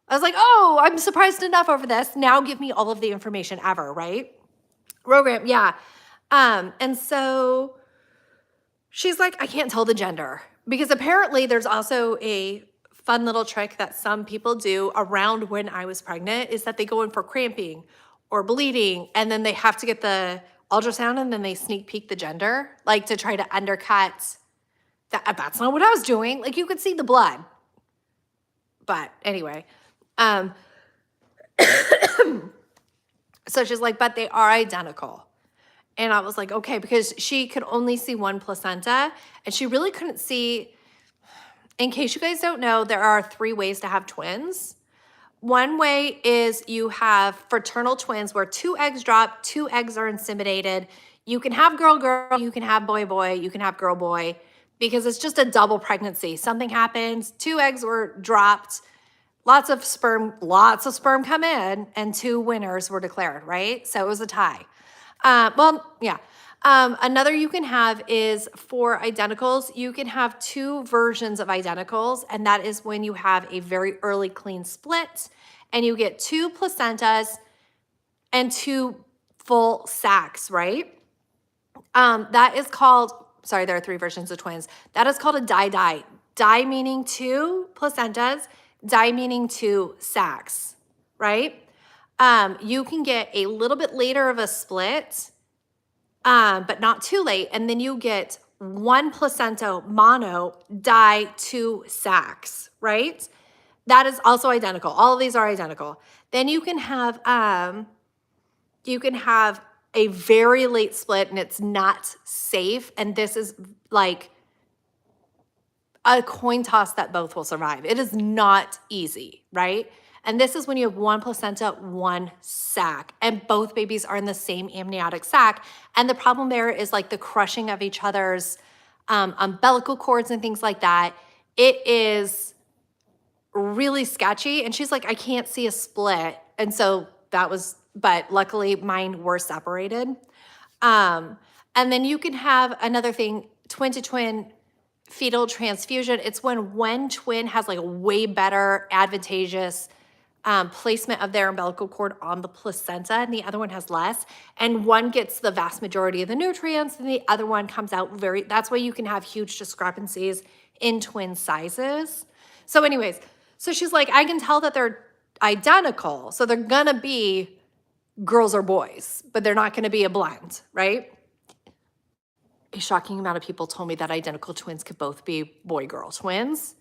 I was like, oh, I'm surprised enough over this. Now give me all of the information ever, right? Rogram, yeah. And so she's like, I can't tell the gender, because apparently there's also a fun little trick that some people do around when I was pregnant is that they go in for cramping or bleeding, and then they have to get the ultrasound and then they sneak peek the gender, like to try to undercut that. That's not what I was doing. Like, you could see the blood. But anyway, so she's like, but they are identical. And I was like, okay, because she could only see one placenta and she really couldn't see. In case you guys don't know, there are 3 ways to have twins. One way is you have fraternal twins where 2 eggs drop, 2 eggs are inseminated. You can have girl, girl, you can have boy, boy, you can have girl, boy, because it's just a double pregnancy. Something happens, 2 eggs were dropped, lots of sperm come in, and 2 winners were declared, right? So it was a tie. Another you can have is for identicals. You can have 2 versions of identicals, and that is when you have a very early clean split, and you get 2 placentas and 2 full sacs, right? That is called, sorry, there are 3 versions of twins. That is called a di-di. Di meaning 2 placentas, di meaning 2 sacs, right? You can get a little bit later of a split, but not too late. And then you get 1 placenta mono, di, 2 sacs, right? That is also identical. All of these are identical. Then you can have a very late split and it's not safe. And this is like a coin toss that both will survive. It is not easy, right? And this is when you have 1 placenta, 1 sac, and both babies are in the same amniotic sac. And the problem there is like the crushing of each other's umbilical cords and things like that. It is really sketchy. And she's like, I can't see a split. And so that was, but luckily mine were separated. And then you can have another thing, twin-to-twin fetal transfusion. It's when one twin has like a way better advantageous placement of their umbilical cord on the placenta and the other one has less. And one gets the vast majority of the nutrients and the other one comes out that's why you can have huge discrepancies in twin sizes. So anyways, so she's like, I can tell that they're identical. So they're gonna be girls or boys, but they're not gonna be a blend, right? A shocking amount of people told me that identical twins could both be boy-girl twins.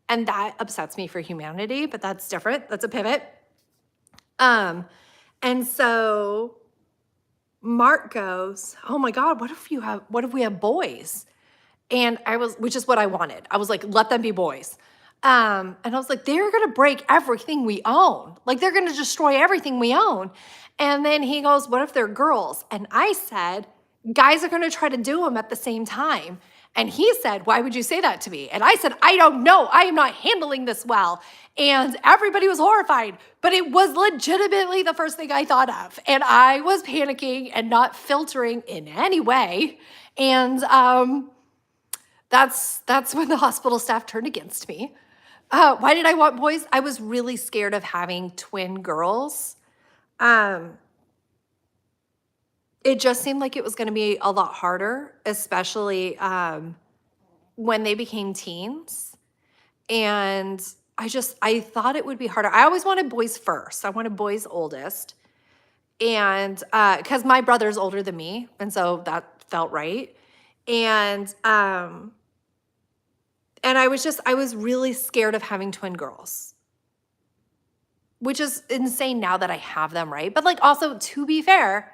And that upsets me for humanity, but that's different. That's a pivot. And so Mark goes, oh my God, what if we have boys? And which is what I wanted. I was like, let them be boys. And I was like, they're gonna break everything we own. Like they're gonna destroy everything we own. And then he goes, what if they're girls? And I said, guys are gonna try to do them at the same time. And he said, why would you say that to me? And I said, I don't know. I am not handling this well. And everybody was horrified, but it was legitimately the first thing I thought of. And I was panicking and not filtering in any way. And that that's when the hospital staff turned against me. Why did I want boys? I was really scared of having twin girls. It just seemed like it was going to be a lot harder, especially when they became teens. And I thought it would be harder. I always wanted boys first. I wanted boys oldest. And because my brother's older than me, and so that felt right. And I was really scared of having twin girls, which is insane now that I have them, right? But like also, to be fair,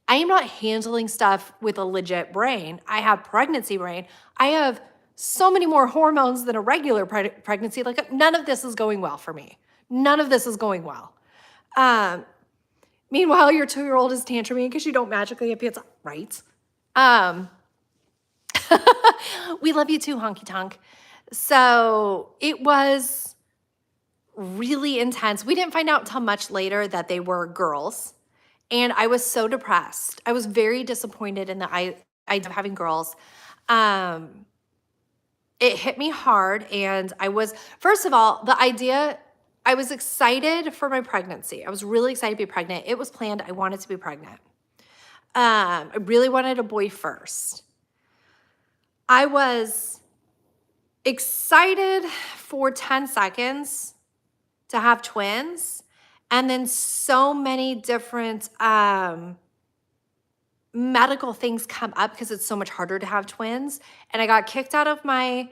I am not handling stuff with a legit brain. I have pregnancy brain. I have so many more hormones than a regular pregnancy. Like none of this is going well for me. None of this is going well. Meanwhile, your 2-year-old is tantruming because you don't magically have pizza, right? We love you too, honky tonk. So it was really intense. We didn't find out until much later that they were girls. And I was so depressed. I was very disappointed in the idea of having girls. It hit me hard. And first of all, I was excited for my pregnancy. I was really excited to be pregnant. It was planned. I wanted to be pregnant. I really wanted a boy first. I was excited for 10 seconds to have twins, and then so many different medical things come up because it's so much harder to have twins. And I got kicked out of my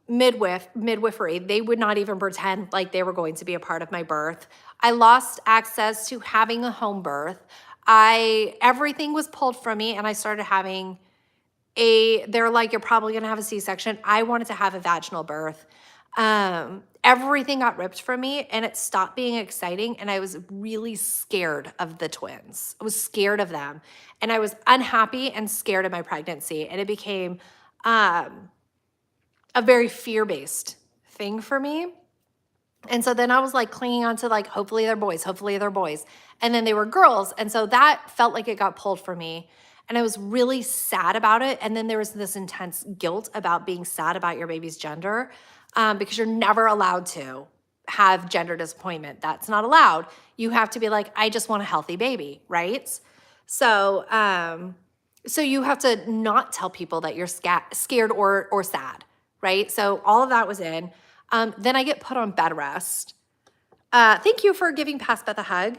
midwifery. They would not even pretend like they were going to be a part of my birth. I lost access to having a home birth. Everything was pulled from me, and I started having they're like, you're probably gonna have a C-section. I wanted to have a vaginal birth. Everything got ripped from me, and it stopped being exciting, and I was really scared of the twins. I was scared of them, and I was unhappy and scared of my pregnancy, and it became a very fear-based thing for me. And so then I was like clinging on to like, hopefully they're boys, and then they were girls, and so that felt like it got pulled from me. And I was really sad about it. And then there was this intense guilt about being sad about your baby's gender because you're never allowed to have gender disappointment. That's not allowed. You have to be like, I just want a healthy baby, right? So you have to not tell people that you're scared or sad, right? So all of that was in. Then I get put on bed rest. Thank you for giving Past Beth a hug.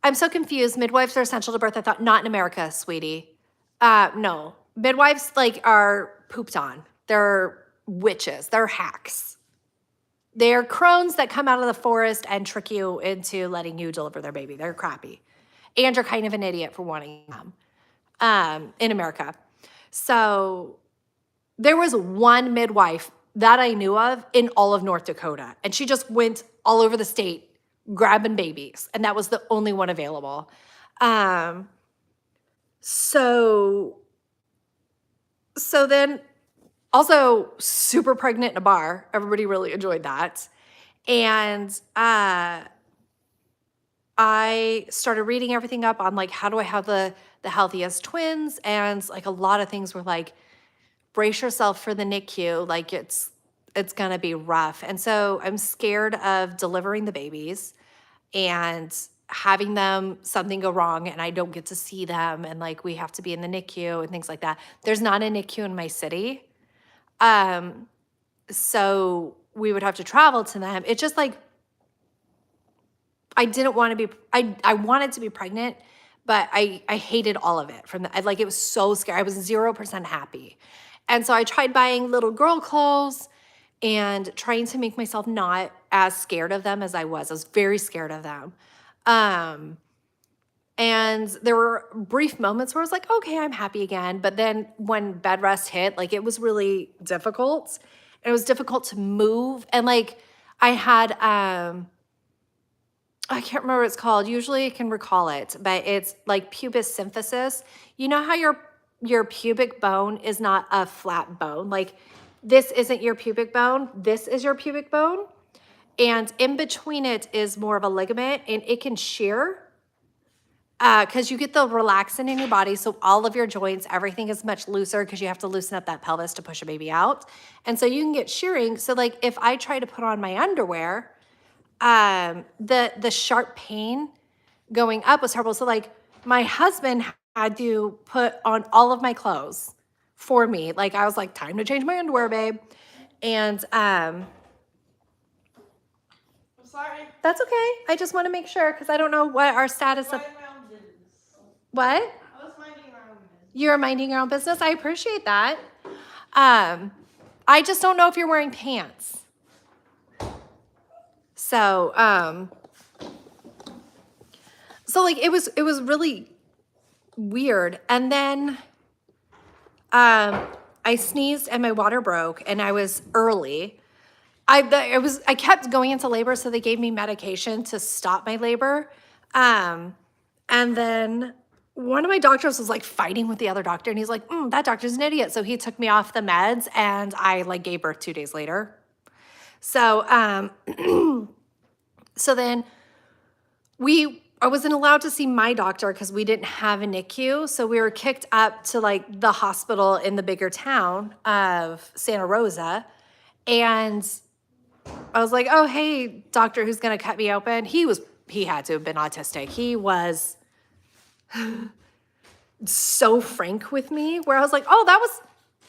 I'm so confused. Midwives are essential to birth. I thought, not in America, sweetie. No. Midwives are pooped on. They're witches. They're hacks. They're crones that come out of the forest and trick you into letting you deliver their baby. They're crappy. And you're kind of an idiot for wanting them in America. So there was one midwife that I knew of in all of North Dakota. And she just went all over the state grabbing babies, and that was the only one available. So then also super pregnant in a bar. Everybody really enjoyed that. And I started reading everything up on like, how do I have the healthiest twins? And like a lot of things were like, brace yourself for the NICU. Like it's gonna be rough. And so I'm scared of delivering the babies and having something go wrong and I don't get to see them, and like we have to be in the NICU and things like that. There's not a NICU in my city. So we would have to travel to them. It's just like, I didn't want to be, I wanted to be pregnant, but I hated all of it it was so scary. I was 0% happy. And so I tried buying little girl clothes and trying to make myself not as scared of them as I was. I was very scared of them. And there were brief moments where I was like, okay, I'm happy again. But then when bed rest hit, like it was really difficult. It was difficult to move. And like I had, I can't remember what it's called. Usually I can recall it, but it's like pubis symphysis. You know how your pubic bone is not a flat bone? Like this isn't your pubic bone. This is your pubic bone. And in between it is more of a ligament, and it can shear. because you get the relaxant in your body, so all of your joints, everything is much looser because you have to loosen up that pelvis to push a baby out. And so you can get shearing. So like if I try to put on my underwear, the sharp pain going up was horrible. So like my husband had to put on all of my clothes for me. Like I was like, time to change my underwear, babe. And I'm sorry. that's okay. I just want to make sure because I don't know what our status of Minding my own business. what. I was minding my own business. You're minding your own business. I appreciate that. I just don't know if you're wearing pants. So, like it was really weird. And then, I sneezed and my water broke and I was early. I kept going into labor, so they gave me medication to stop my labor. And then one of my doctors was like fighting with the other doctor, and he's like, that doctor's an idiot. So he took me off the meds, and I like gave birth 2 days later. So, so then I wasn't allowed to see my doctor because we didn't have a NICU. So we were kicked up to like the hospital in the bigger town of Santa Rosa. And I was like, oh, hey, doctor, who's going to cut me open? He had to have been autistic. He was so frank with me where I was like, oh, that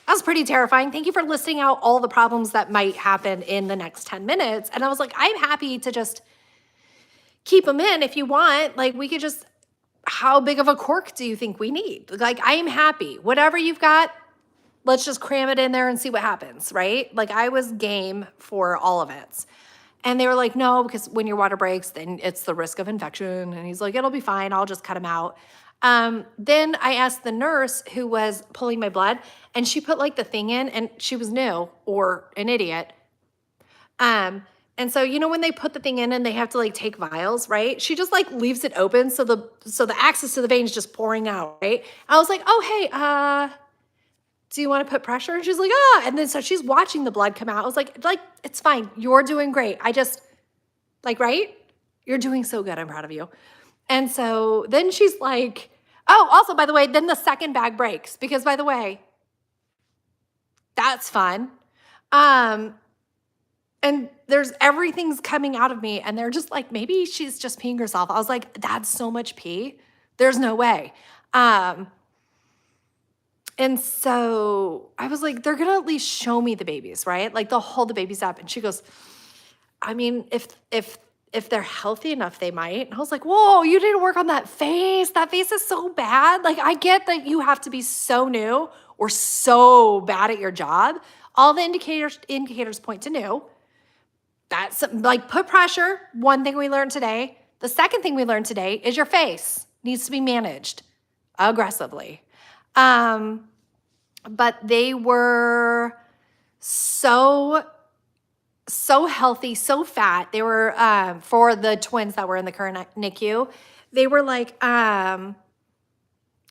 was pretty terrifying. Thank you for listing out all the problems that might happen in the next 10 minutes. And I was like, I'm happy to just keep them in if you want. Like we could just, how big of a cork do you think we need? Like I'm happy. Whatever you've got, let's just cram it in there and see what happens, right? Like I was game for all of it. And they were like, no, because when your water breaks, then it's the risk of infection. And he's like, it'll be fine. I'll just cut him out. Then I asked the nurse who was pulling my blood, and she put like the thing in, and she was new or an idiot. And so, you know, when they put the thing in and they have to like take vials, right? She just like leaves it open. So the access to the vein is just pouring out, right? I was like, oh, hey, do you want to put pressure? And she's like, ah. And then so she's watching the blood come out. I was like, it's fine. You're doing great. I just like, right? You're doing so good. I'm proud of you. And so then she's like, oh, also, by the way, then the second bag breaks because, by the way, that's fun. And everything's coming out of me, and they're just like, maybe she's just peeing herself. I was like, that's so much pee. There's no way. And so I was like, they're gonna at least show me the babies, right? Like they'll hold the babies up. And she goes, I mean, if they're healthy enough, they might. And I was like, whoa, you didn't work on that face. That face is so bad. Like I get that you have to be so new or so bad at your job. All the indicators point to new. That's like put pressure. One thing we learned today. The second thing we learned today is your face needs to be managed aggressively. But they were so healthy, so fat. They were, for the twins that were in the current NICU, they were like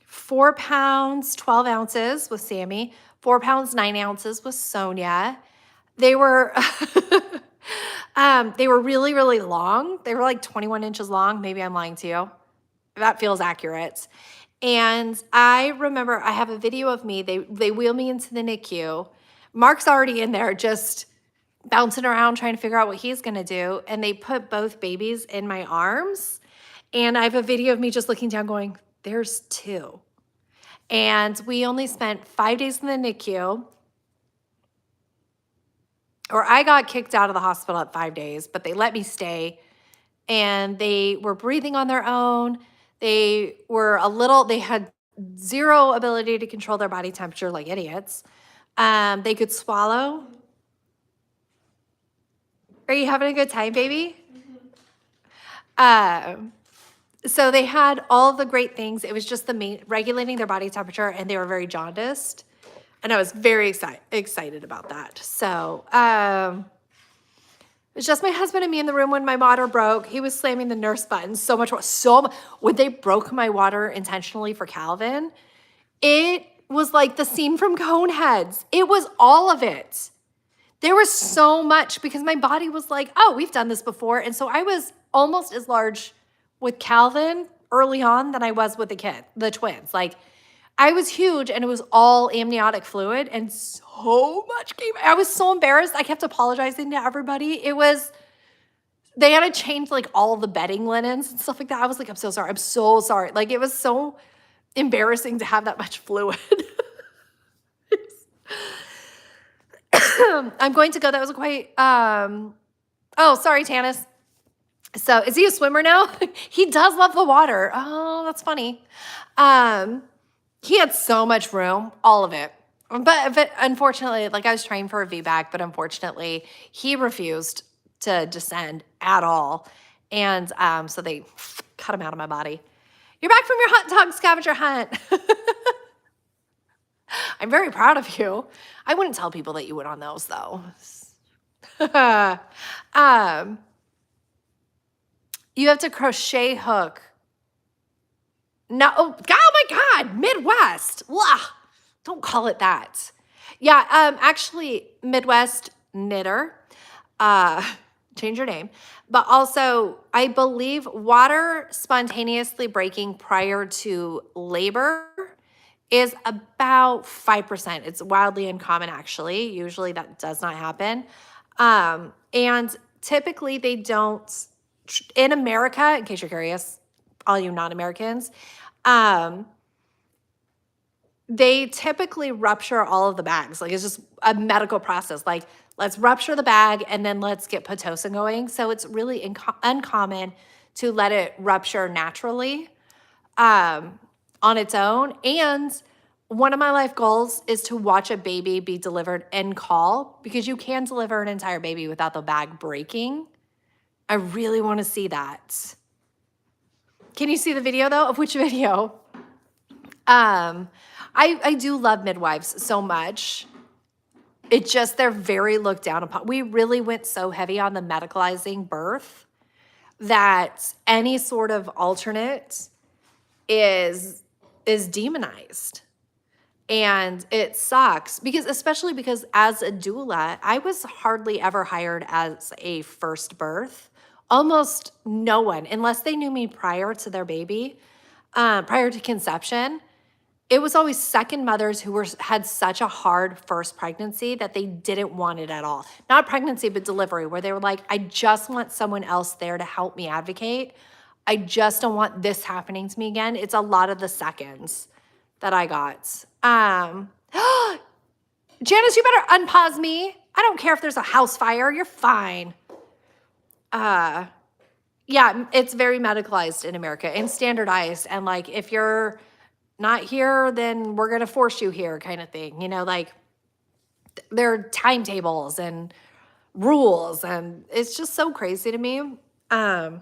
4 pounds, 12 ounces with Sammy, 4 pounds, 9 ounces with Sonia. They were, they were really, really long. They were like 21 inches long. Maybe I'm lying to you. That feels accurate. And I remember I have a video of me. They wheel me into the NICU. Mark's already in there just bouncing around trying to figure out what he's going to do. And they put both babies in my arms. And I have a video of me just looking down going, there's 2. And we only spent 5 days in the NICU. Or I got kicked out of the hospital at 5 days, but they let me stay. And they were breathing on their own. They had zero ability to control their body temperature like idiots. They could swallow. Are you having a good time, baby? So they had all the great things. It was just regulating their body temperature, and they were very jaundiced. And I was very excited about that. So it was just my husband and me in the room when my water broke. He was slamming the nurse button so much. When they broke my water intentionally for Calvin, it was like the scene from Coneheads. It was all of it. There was so much because my body was like, oh, we've done this before. And so I was almost as large with Calvin early on than I was with the twins. Like, I was huge and it was all amniotic fluid and so much came. I was so embarrassed. I kept apologizing to everybody. They had to change like all the bedding linens and stuff like that. I was like, I'm so sorry. I'm so sorry. Like, it was so embarrassing to have that much fluid. I'm going to go. That was quite, oh, sorry, Tanis. So is he a swimmer now? He does love the water. Oh, that's funny. He had so much room, all of it. But unfortunately, like I was trying for a VBAC, but unfortunately he refused to descend at all. And so they cut him out of my body. You're back from your hot dog scavenger hunt. I'm very proud of you. I wouldn't tell people that you went on those though. You have to crochet hook. No, oh my God, Midwest. Blah. Don't call it that. Yeah, actually, Midwest knitter. Change your name. But also, I believe water spontaneously breaking prior to labor is about 5%. It's wildly uncommon, actually. Usually that does not happen. And typically they don't, in America, in case you're curious, all you non-Americans, they typically rupture all of the bags. Like, it's just a medical process. Like, let's rupture the bag and then let's get Pitocin going. So it's really uncommon to let it rupture naturally on its own. And one of my life goals is to watch a baby be delivered in call, because you can deliver an entire baby without the bag breaking. I really want to see that. Can you see the video though? Of which video? I do love midwives so much. It just, they're very looked down upon. We really went so heavy on the medicalizing birth that any sort of alternate is demonized. And it sucks because, especially because as a doula, I was hardly ever hired as a first birth. Almost no one, unless they knew me prior to their baby, prior to conception. It was always second mothers who had such a hard first pregnancy that they didn't want it at all. Not pregnancy, but delivery, where they were like, I just want someone else there to help me advocate. I just don't want this happening to me again. It's a lot of the seconds that I got. Janice, you better unpause me. I don't care if there's a house fire. You're fine. Yeah, it's very medicalized in America and standardized. And like, if you're not here, then we're going to force you here kind of thing. You know, like there are timetables and rules, and it's just so crazy to me. Bye,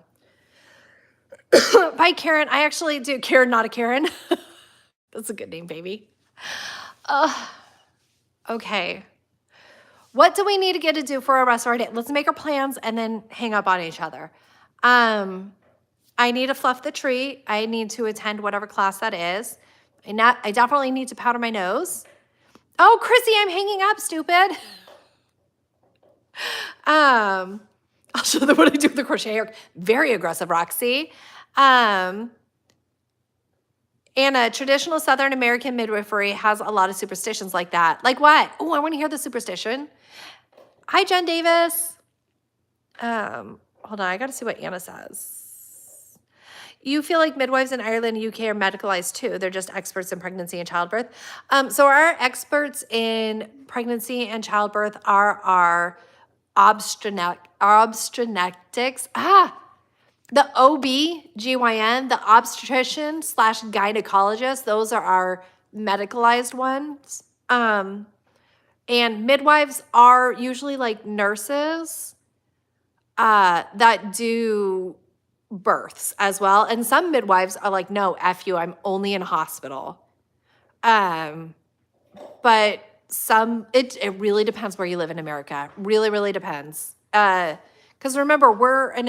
Karen. I actually do. Karen, not a Karen. That's a good name, baby. Okay. What do we need to get to do for our rest of our day? Let's make our plans and then hang up on each other. I need to fluff the tree. I need to attend whatever class that is. I definitely need to powder my nose. Oh, Chrissy, I'm hanging up, stupid. I'll show them what I do with the crochet hook. Very aggressive, Roxy. And a traditional Southern American midwifery has a lot of superstitions like that. Like what? Oh, I want to hear the superstition. Hi, Jen Davis. Hold on, I got to see what Anna says. You feel like midwives in Ireland and UK are medicalized too. They're just experts in pregnancy and childbirth. So our experts in pregnancy and childbirth are our obstetrics. The OB-GYN, the obstetrician / gynecologist, those are our medicalized ones. And midwives are usually like nurses that do births as well. And some midwives are like, no, F you, I'm only in a hospital. But it really depends where you live in America. Really, really depends. Because remember, we're an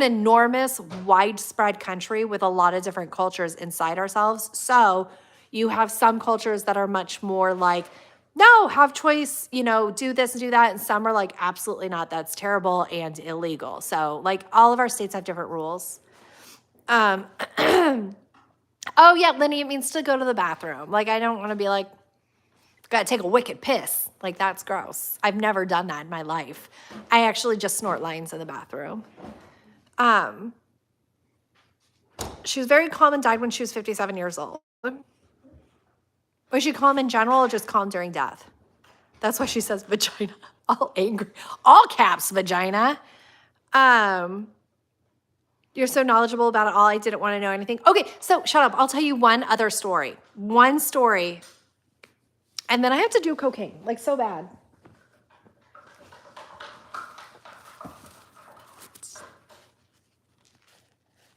enormous, widespread country with a lot of different cultures inside ourselves. So you have some cultures that are much more like, no, have choice, do this and do that. And some are like, absolutely not. That's terrible and illegal. So like all of our states have different rules. Oh yeah, Lenny, it means to go to the bathroom. Like, I don't want to be like, gotta take a wicked piss. Like, that's gross. I've never done that in my life. I actually just snort lines in the bathroom. She was very calm and died when she was 57 years old. Was she calm in general or just calm during death? That's why she says vagina. All angry. All caps vagina. You're so knowledgeable about it all. I didn't want to know anything. Okay, so shut up. I'll tell you one other story. One story. And then I have to do cocaine. Like, so bad.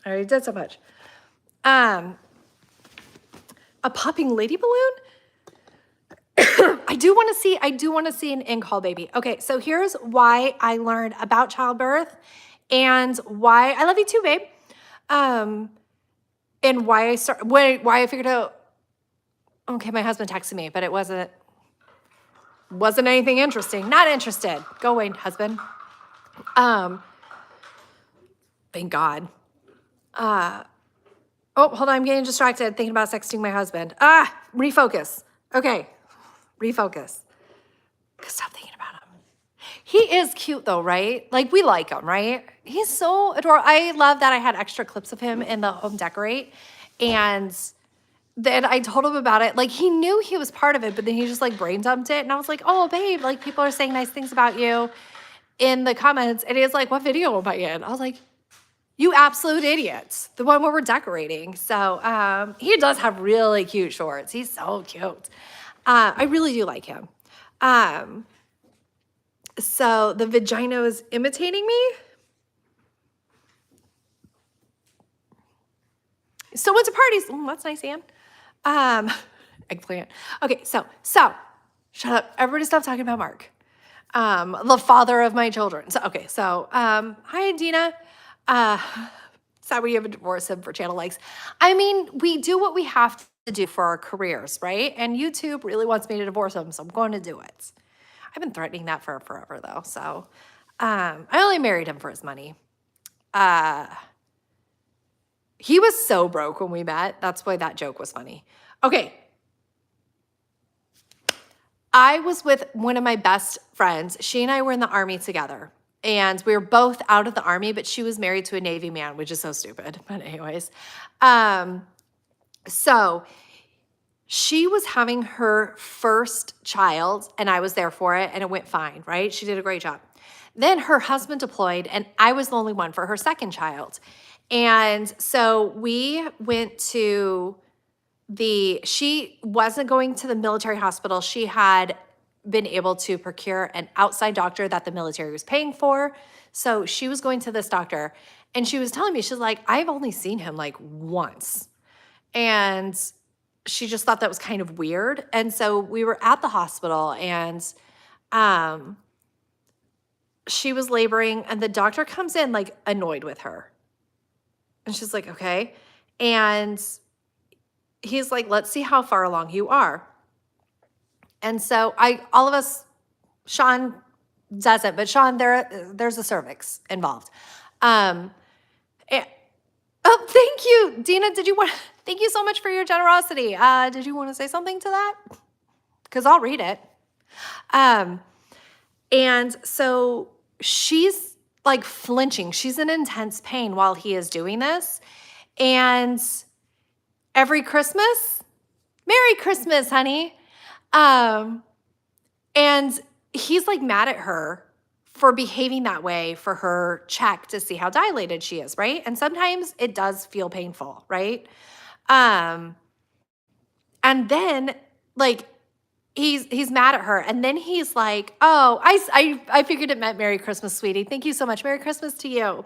I already did so much. A popping lady balloon? I do want to see an in-call baby. Okay, so here's why I learned about childbirth and why I love you too, babe. And why I figured out, okay, my husband texted me, but it wasn't anything interesting. Not interested. Go away, husband. Thank God. Oh, hold on, I'm getting distracted thinking about sexting my husband. Refocus. Okay, refocus. Stop thinking about him. He is cute though, right? Like, we like him, right? He's so adorable. I love that I had extra clips of him in the home decorate. And then I told him about it. Like, he knew he was part of it, but then he just like brain dumped it. And I was like, oh, babe, like, people are saying nice things about you in the comments. And he's like, what video am I in? I was like, you absolute idiots. The one where we're decorating. So he does have really cute shorts. He's so cute. I really do like him. So the vagina is imitating me. So went to parties. That's nice, Anne. Eggplant. Okay, so shut up. Everybody stop talking about Mark. The father of my children. So hi, Dina. Sad we have to divorce him for channel likes. I mean, we do what we have to do for our careers, right? And YouTube really wants me to divorce him, so I'm going to do it. I've been threatening that for forever though. So I only married him for his money. He was so broke when we met. That's why that joke was funny. Okay. I was with one of my best friends. She and I were in the Army together. And we were both out of the Army, but she was married to a Navy man, which is so stupid. But anyways, so she was having her first child, and I was there for it, and it went fine, right? She did a great job. Then her husband deployed, and I was the only one for her second child. And so we went to she wasn't going to the military hospital. She had been able to procure an outside doctor that the military was paying for. So she was going to this doctor, and she was telling me, she's like, I've only seen him like once. And she just thought that was kind of weird. And so we were at the hospital, and she was laboring, and the doctor comes in like annoyed with her. And she's like, okay. And he's like, let's see how far along you are. And so all of us, Sean doesn't, but Sean, there's a cervix involved. Oh, thank you, Dina. Thank you so much for your generosity. Did you want to say something to that? Because I'll read it. And so she's like flinching. She's in intense pain while he is doing this. And every Christmas, Merry Christmas, honey. And he's like mad at her for behaving that way for her check to see how dilated she is, right? And sometimes it does feel painful, right? And then like he's mad at her, and then he's like, oh, I figured it meant Merry Christmas, sweetie. Thank you so much. Merry Christmas to you.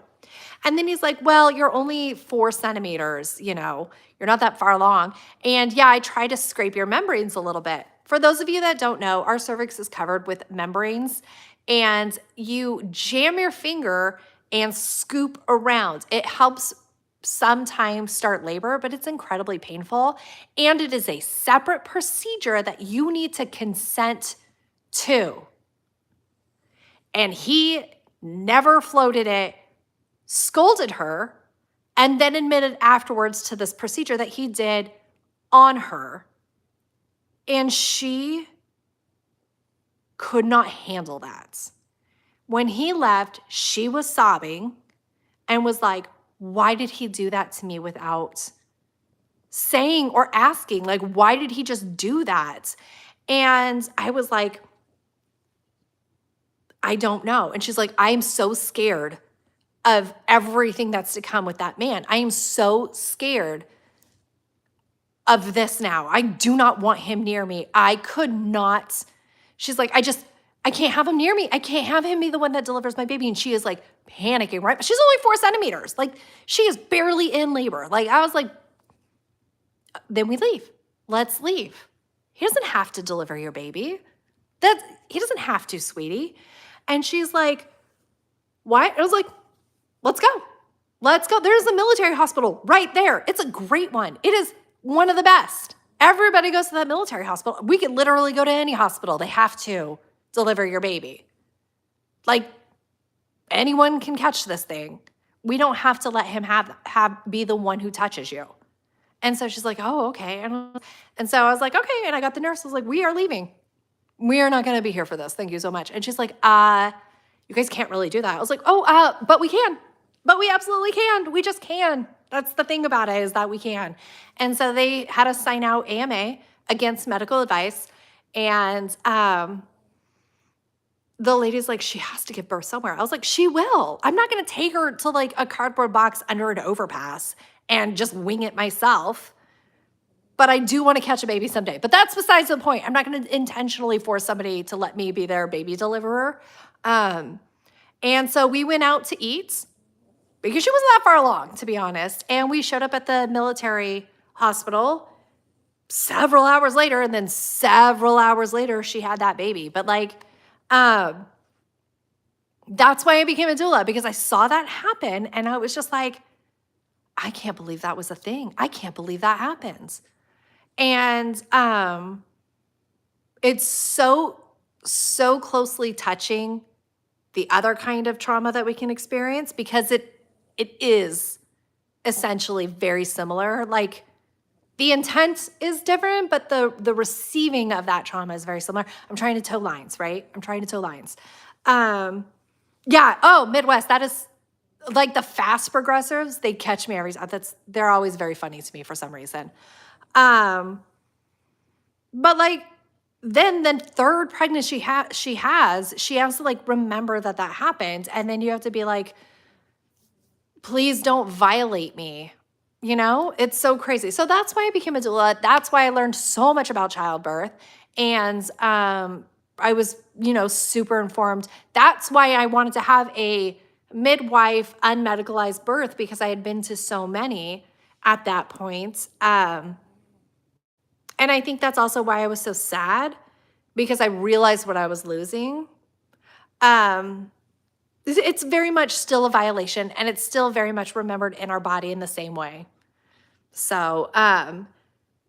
And then he's like, well, you're only 4 centimeters, you're not that far along. And yeah, I try to scrape your membranes a little bit. For those of you that don't know, our cervix is covered with membranes, and you jam your finger and scoop around. It helps sometimes start labor, but it's incredibly painful. And it is a separate procedure that you need to consent to. And he never floated it, scolded her, and then admitted afterwards to this procedure that he did on her. And she could not handle that. When he left, she was sobbing and was like, why did he do that to me without saying or asking? Like, why did he just do that? And I was like, I don't know. And she's like, I am so scared of everything that's to come with that man. I am so scared of this now. I do not want him near me. I could not. She's like, I can't have him near me. I can't have him be the one that delivers my baby. And she is like panicking, right? She's only 4 centimeters. Like, she is barely in labor. Like, I was like, then we leave. Let's leave. He doesn't have to deliver your baby. He doesn't have to, sweetie. And she's like, why? I was like, let's go. Let's go. There's a military hospital right there. It's a great one. It is one of the best. Everybody goes to that military hospital. We could literally go to any hospital. They have to deliver your baby. Like, anyone can catch this thing. We don't have to let him be the one who touches you. And so she's like, oh, okay. And so I was like, okay. And I got the nurse. I was like, we are leaving. We are not going to be here for this. Thank you so much. And she's like, you guys can't really do that. I was like, oh, but we can. But we absolutely can. We just can. That's the thing about it, is that we can. And so they had us sign out AMA, against medical advice. And the lady's like, she has to give birth somewhere. I was like, she will. I'm not going to take her to like a cardboard box under an overpass and just wing it myself. But I do want to catch a baby someday. But that's besides the point. I'm not going to intentionally force somebody to let me be their baby deliverer. And so we went out to eat because she wasn't that far along, to be honest. And we showed up at the military hospital several hours later. And then several hours later, she had that baby. But like, that's why I became a doula, because I saw that happen. And I was just like, I can't believe that was a thing. I can't believe that happens. And it's so closely touching the other kind of trauma that we can experience, because it is essentially very similar. Like, the intent is different, but the receiving of that trauma is very similar. I'm trying to toe lines, right? I'm trying to toe lines. Yeah. Oh, Midwest. That is like the fast progressives. They catch me every time. They're always very funny to me for some reason. But like, then the third pregnancy she has to like remember that happened. And then you have to be like, please don't violate me. You know, it's so crazy. So that's why I became a doula. That's why I learned so much about childbirth. And I was, super informed. That's why I wanted to have a midwife, unmedicalized birth, because I had been to so many at that point. And I think that's also why I was so sad, because I realized what I was losing. It's very much still a violation, and it's still very much remembered in our body in the same way. So,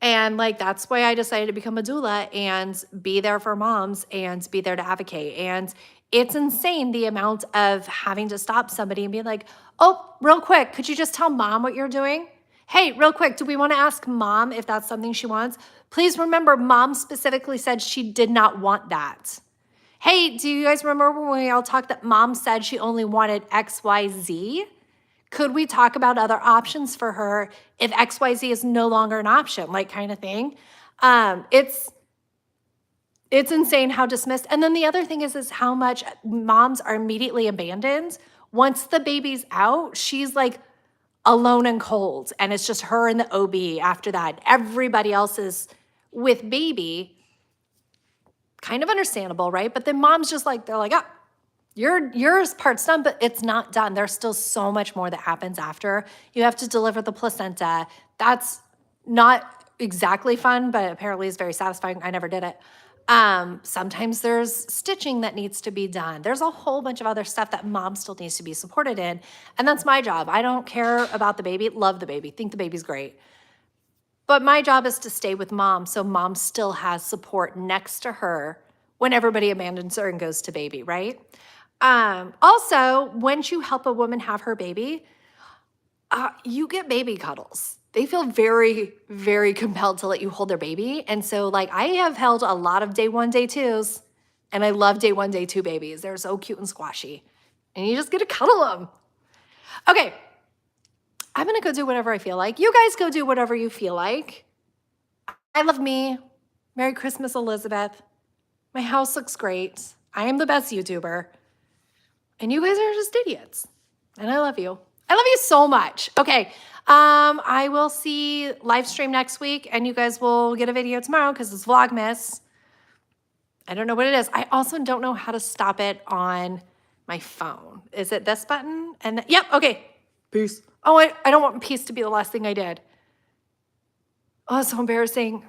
and like, that's why I decided to become a doula and be there for moms and be there to advocate. And it's insane the amount of having to stop somebody and be like, oh, real quick, could you just tell mom what you're doing? Hey, real quick, do we want to ask mom if that's something she wants? Please remember, mom specifically said she did not want that. Hey, do you guys remember when we all talked that mom said she only wanted XYZ? Could we talk about other options for her if XYZ is no longer an option, like, kind of thing? It's insane how dismissed. And then the other thing is how much moms are immediately abandoned. Once the baby's out, she's like alone and cold, and it's just her and the OB after that. Everybody else is with baby. Kind of understandable, right? But then mom's just like, they're like, oh, yours part's done, but it's not done. There's still so much more that happens after. You have to deliver the placenta. That's not exactly fun, but apparently is very satisfying. I never did it. Sometimes there's stitching that needs to be done. There's a whole bunch of other stuff that mom still needs to be supported in. And that's my job. I don't care about the baby, love the baby, think the baby's great. But my job is to stay with mom, so mom still has support next to her when everybody abandons her and goes to baby, right? Also, once you help a woman have her baby, You get baby cuddles. They feel very, very compelled to let you hold their baby. And so like I have held a lot of day one, day twos, and I love day one, day two babies. They're so cute and squashy. And you just get to cuddle them. Okay, I'm gonna go do whatever I feel like. You guys go do whatever you feel like. I love me. Merry Christmas, Elizabeth. My house looks great. I am the best YouTuber. And you guys are just idiots. And I love you. I love you so much. Okay, I will see live stream next week, and you guys will get a video tomorrow because it's Vlogmas. I don't know what it is. I also don't know how to stop it on my phone. Is it this button? And yep, okay. Peace. Oh, I don't want peace to be the last thing I did. Oh, it's so embarrassing.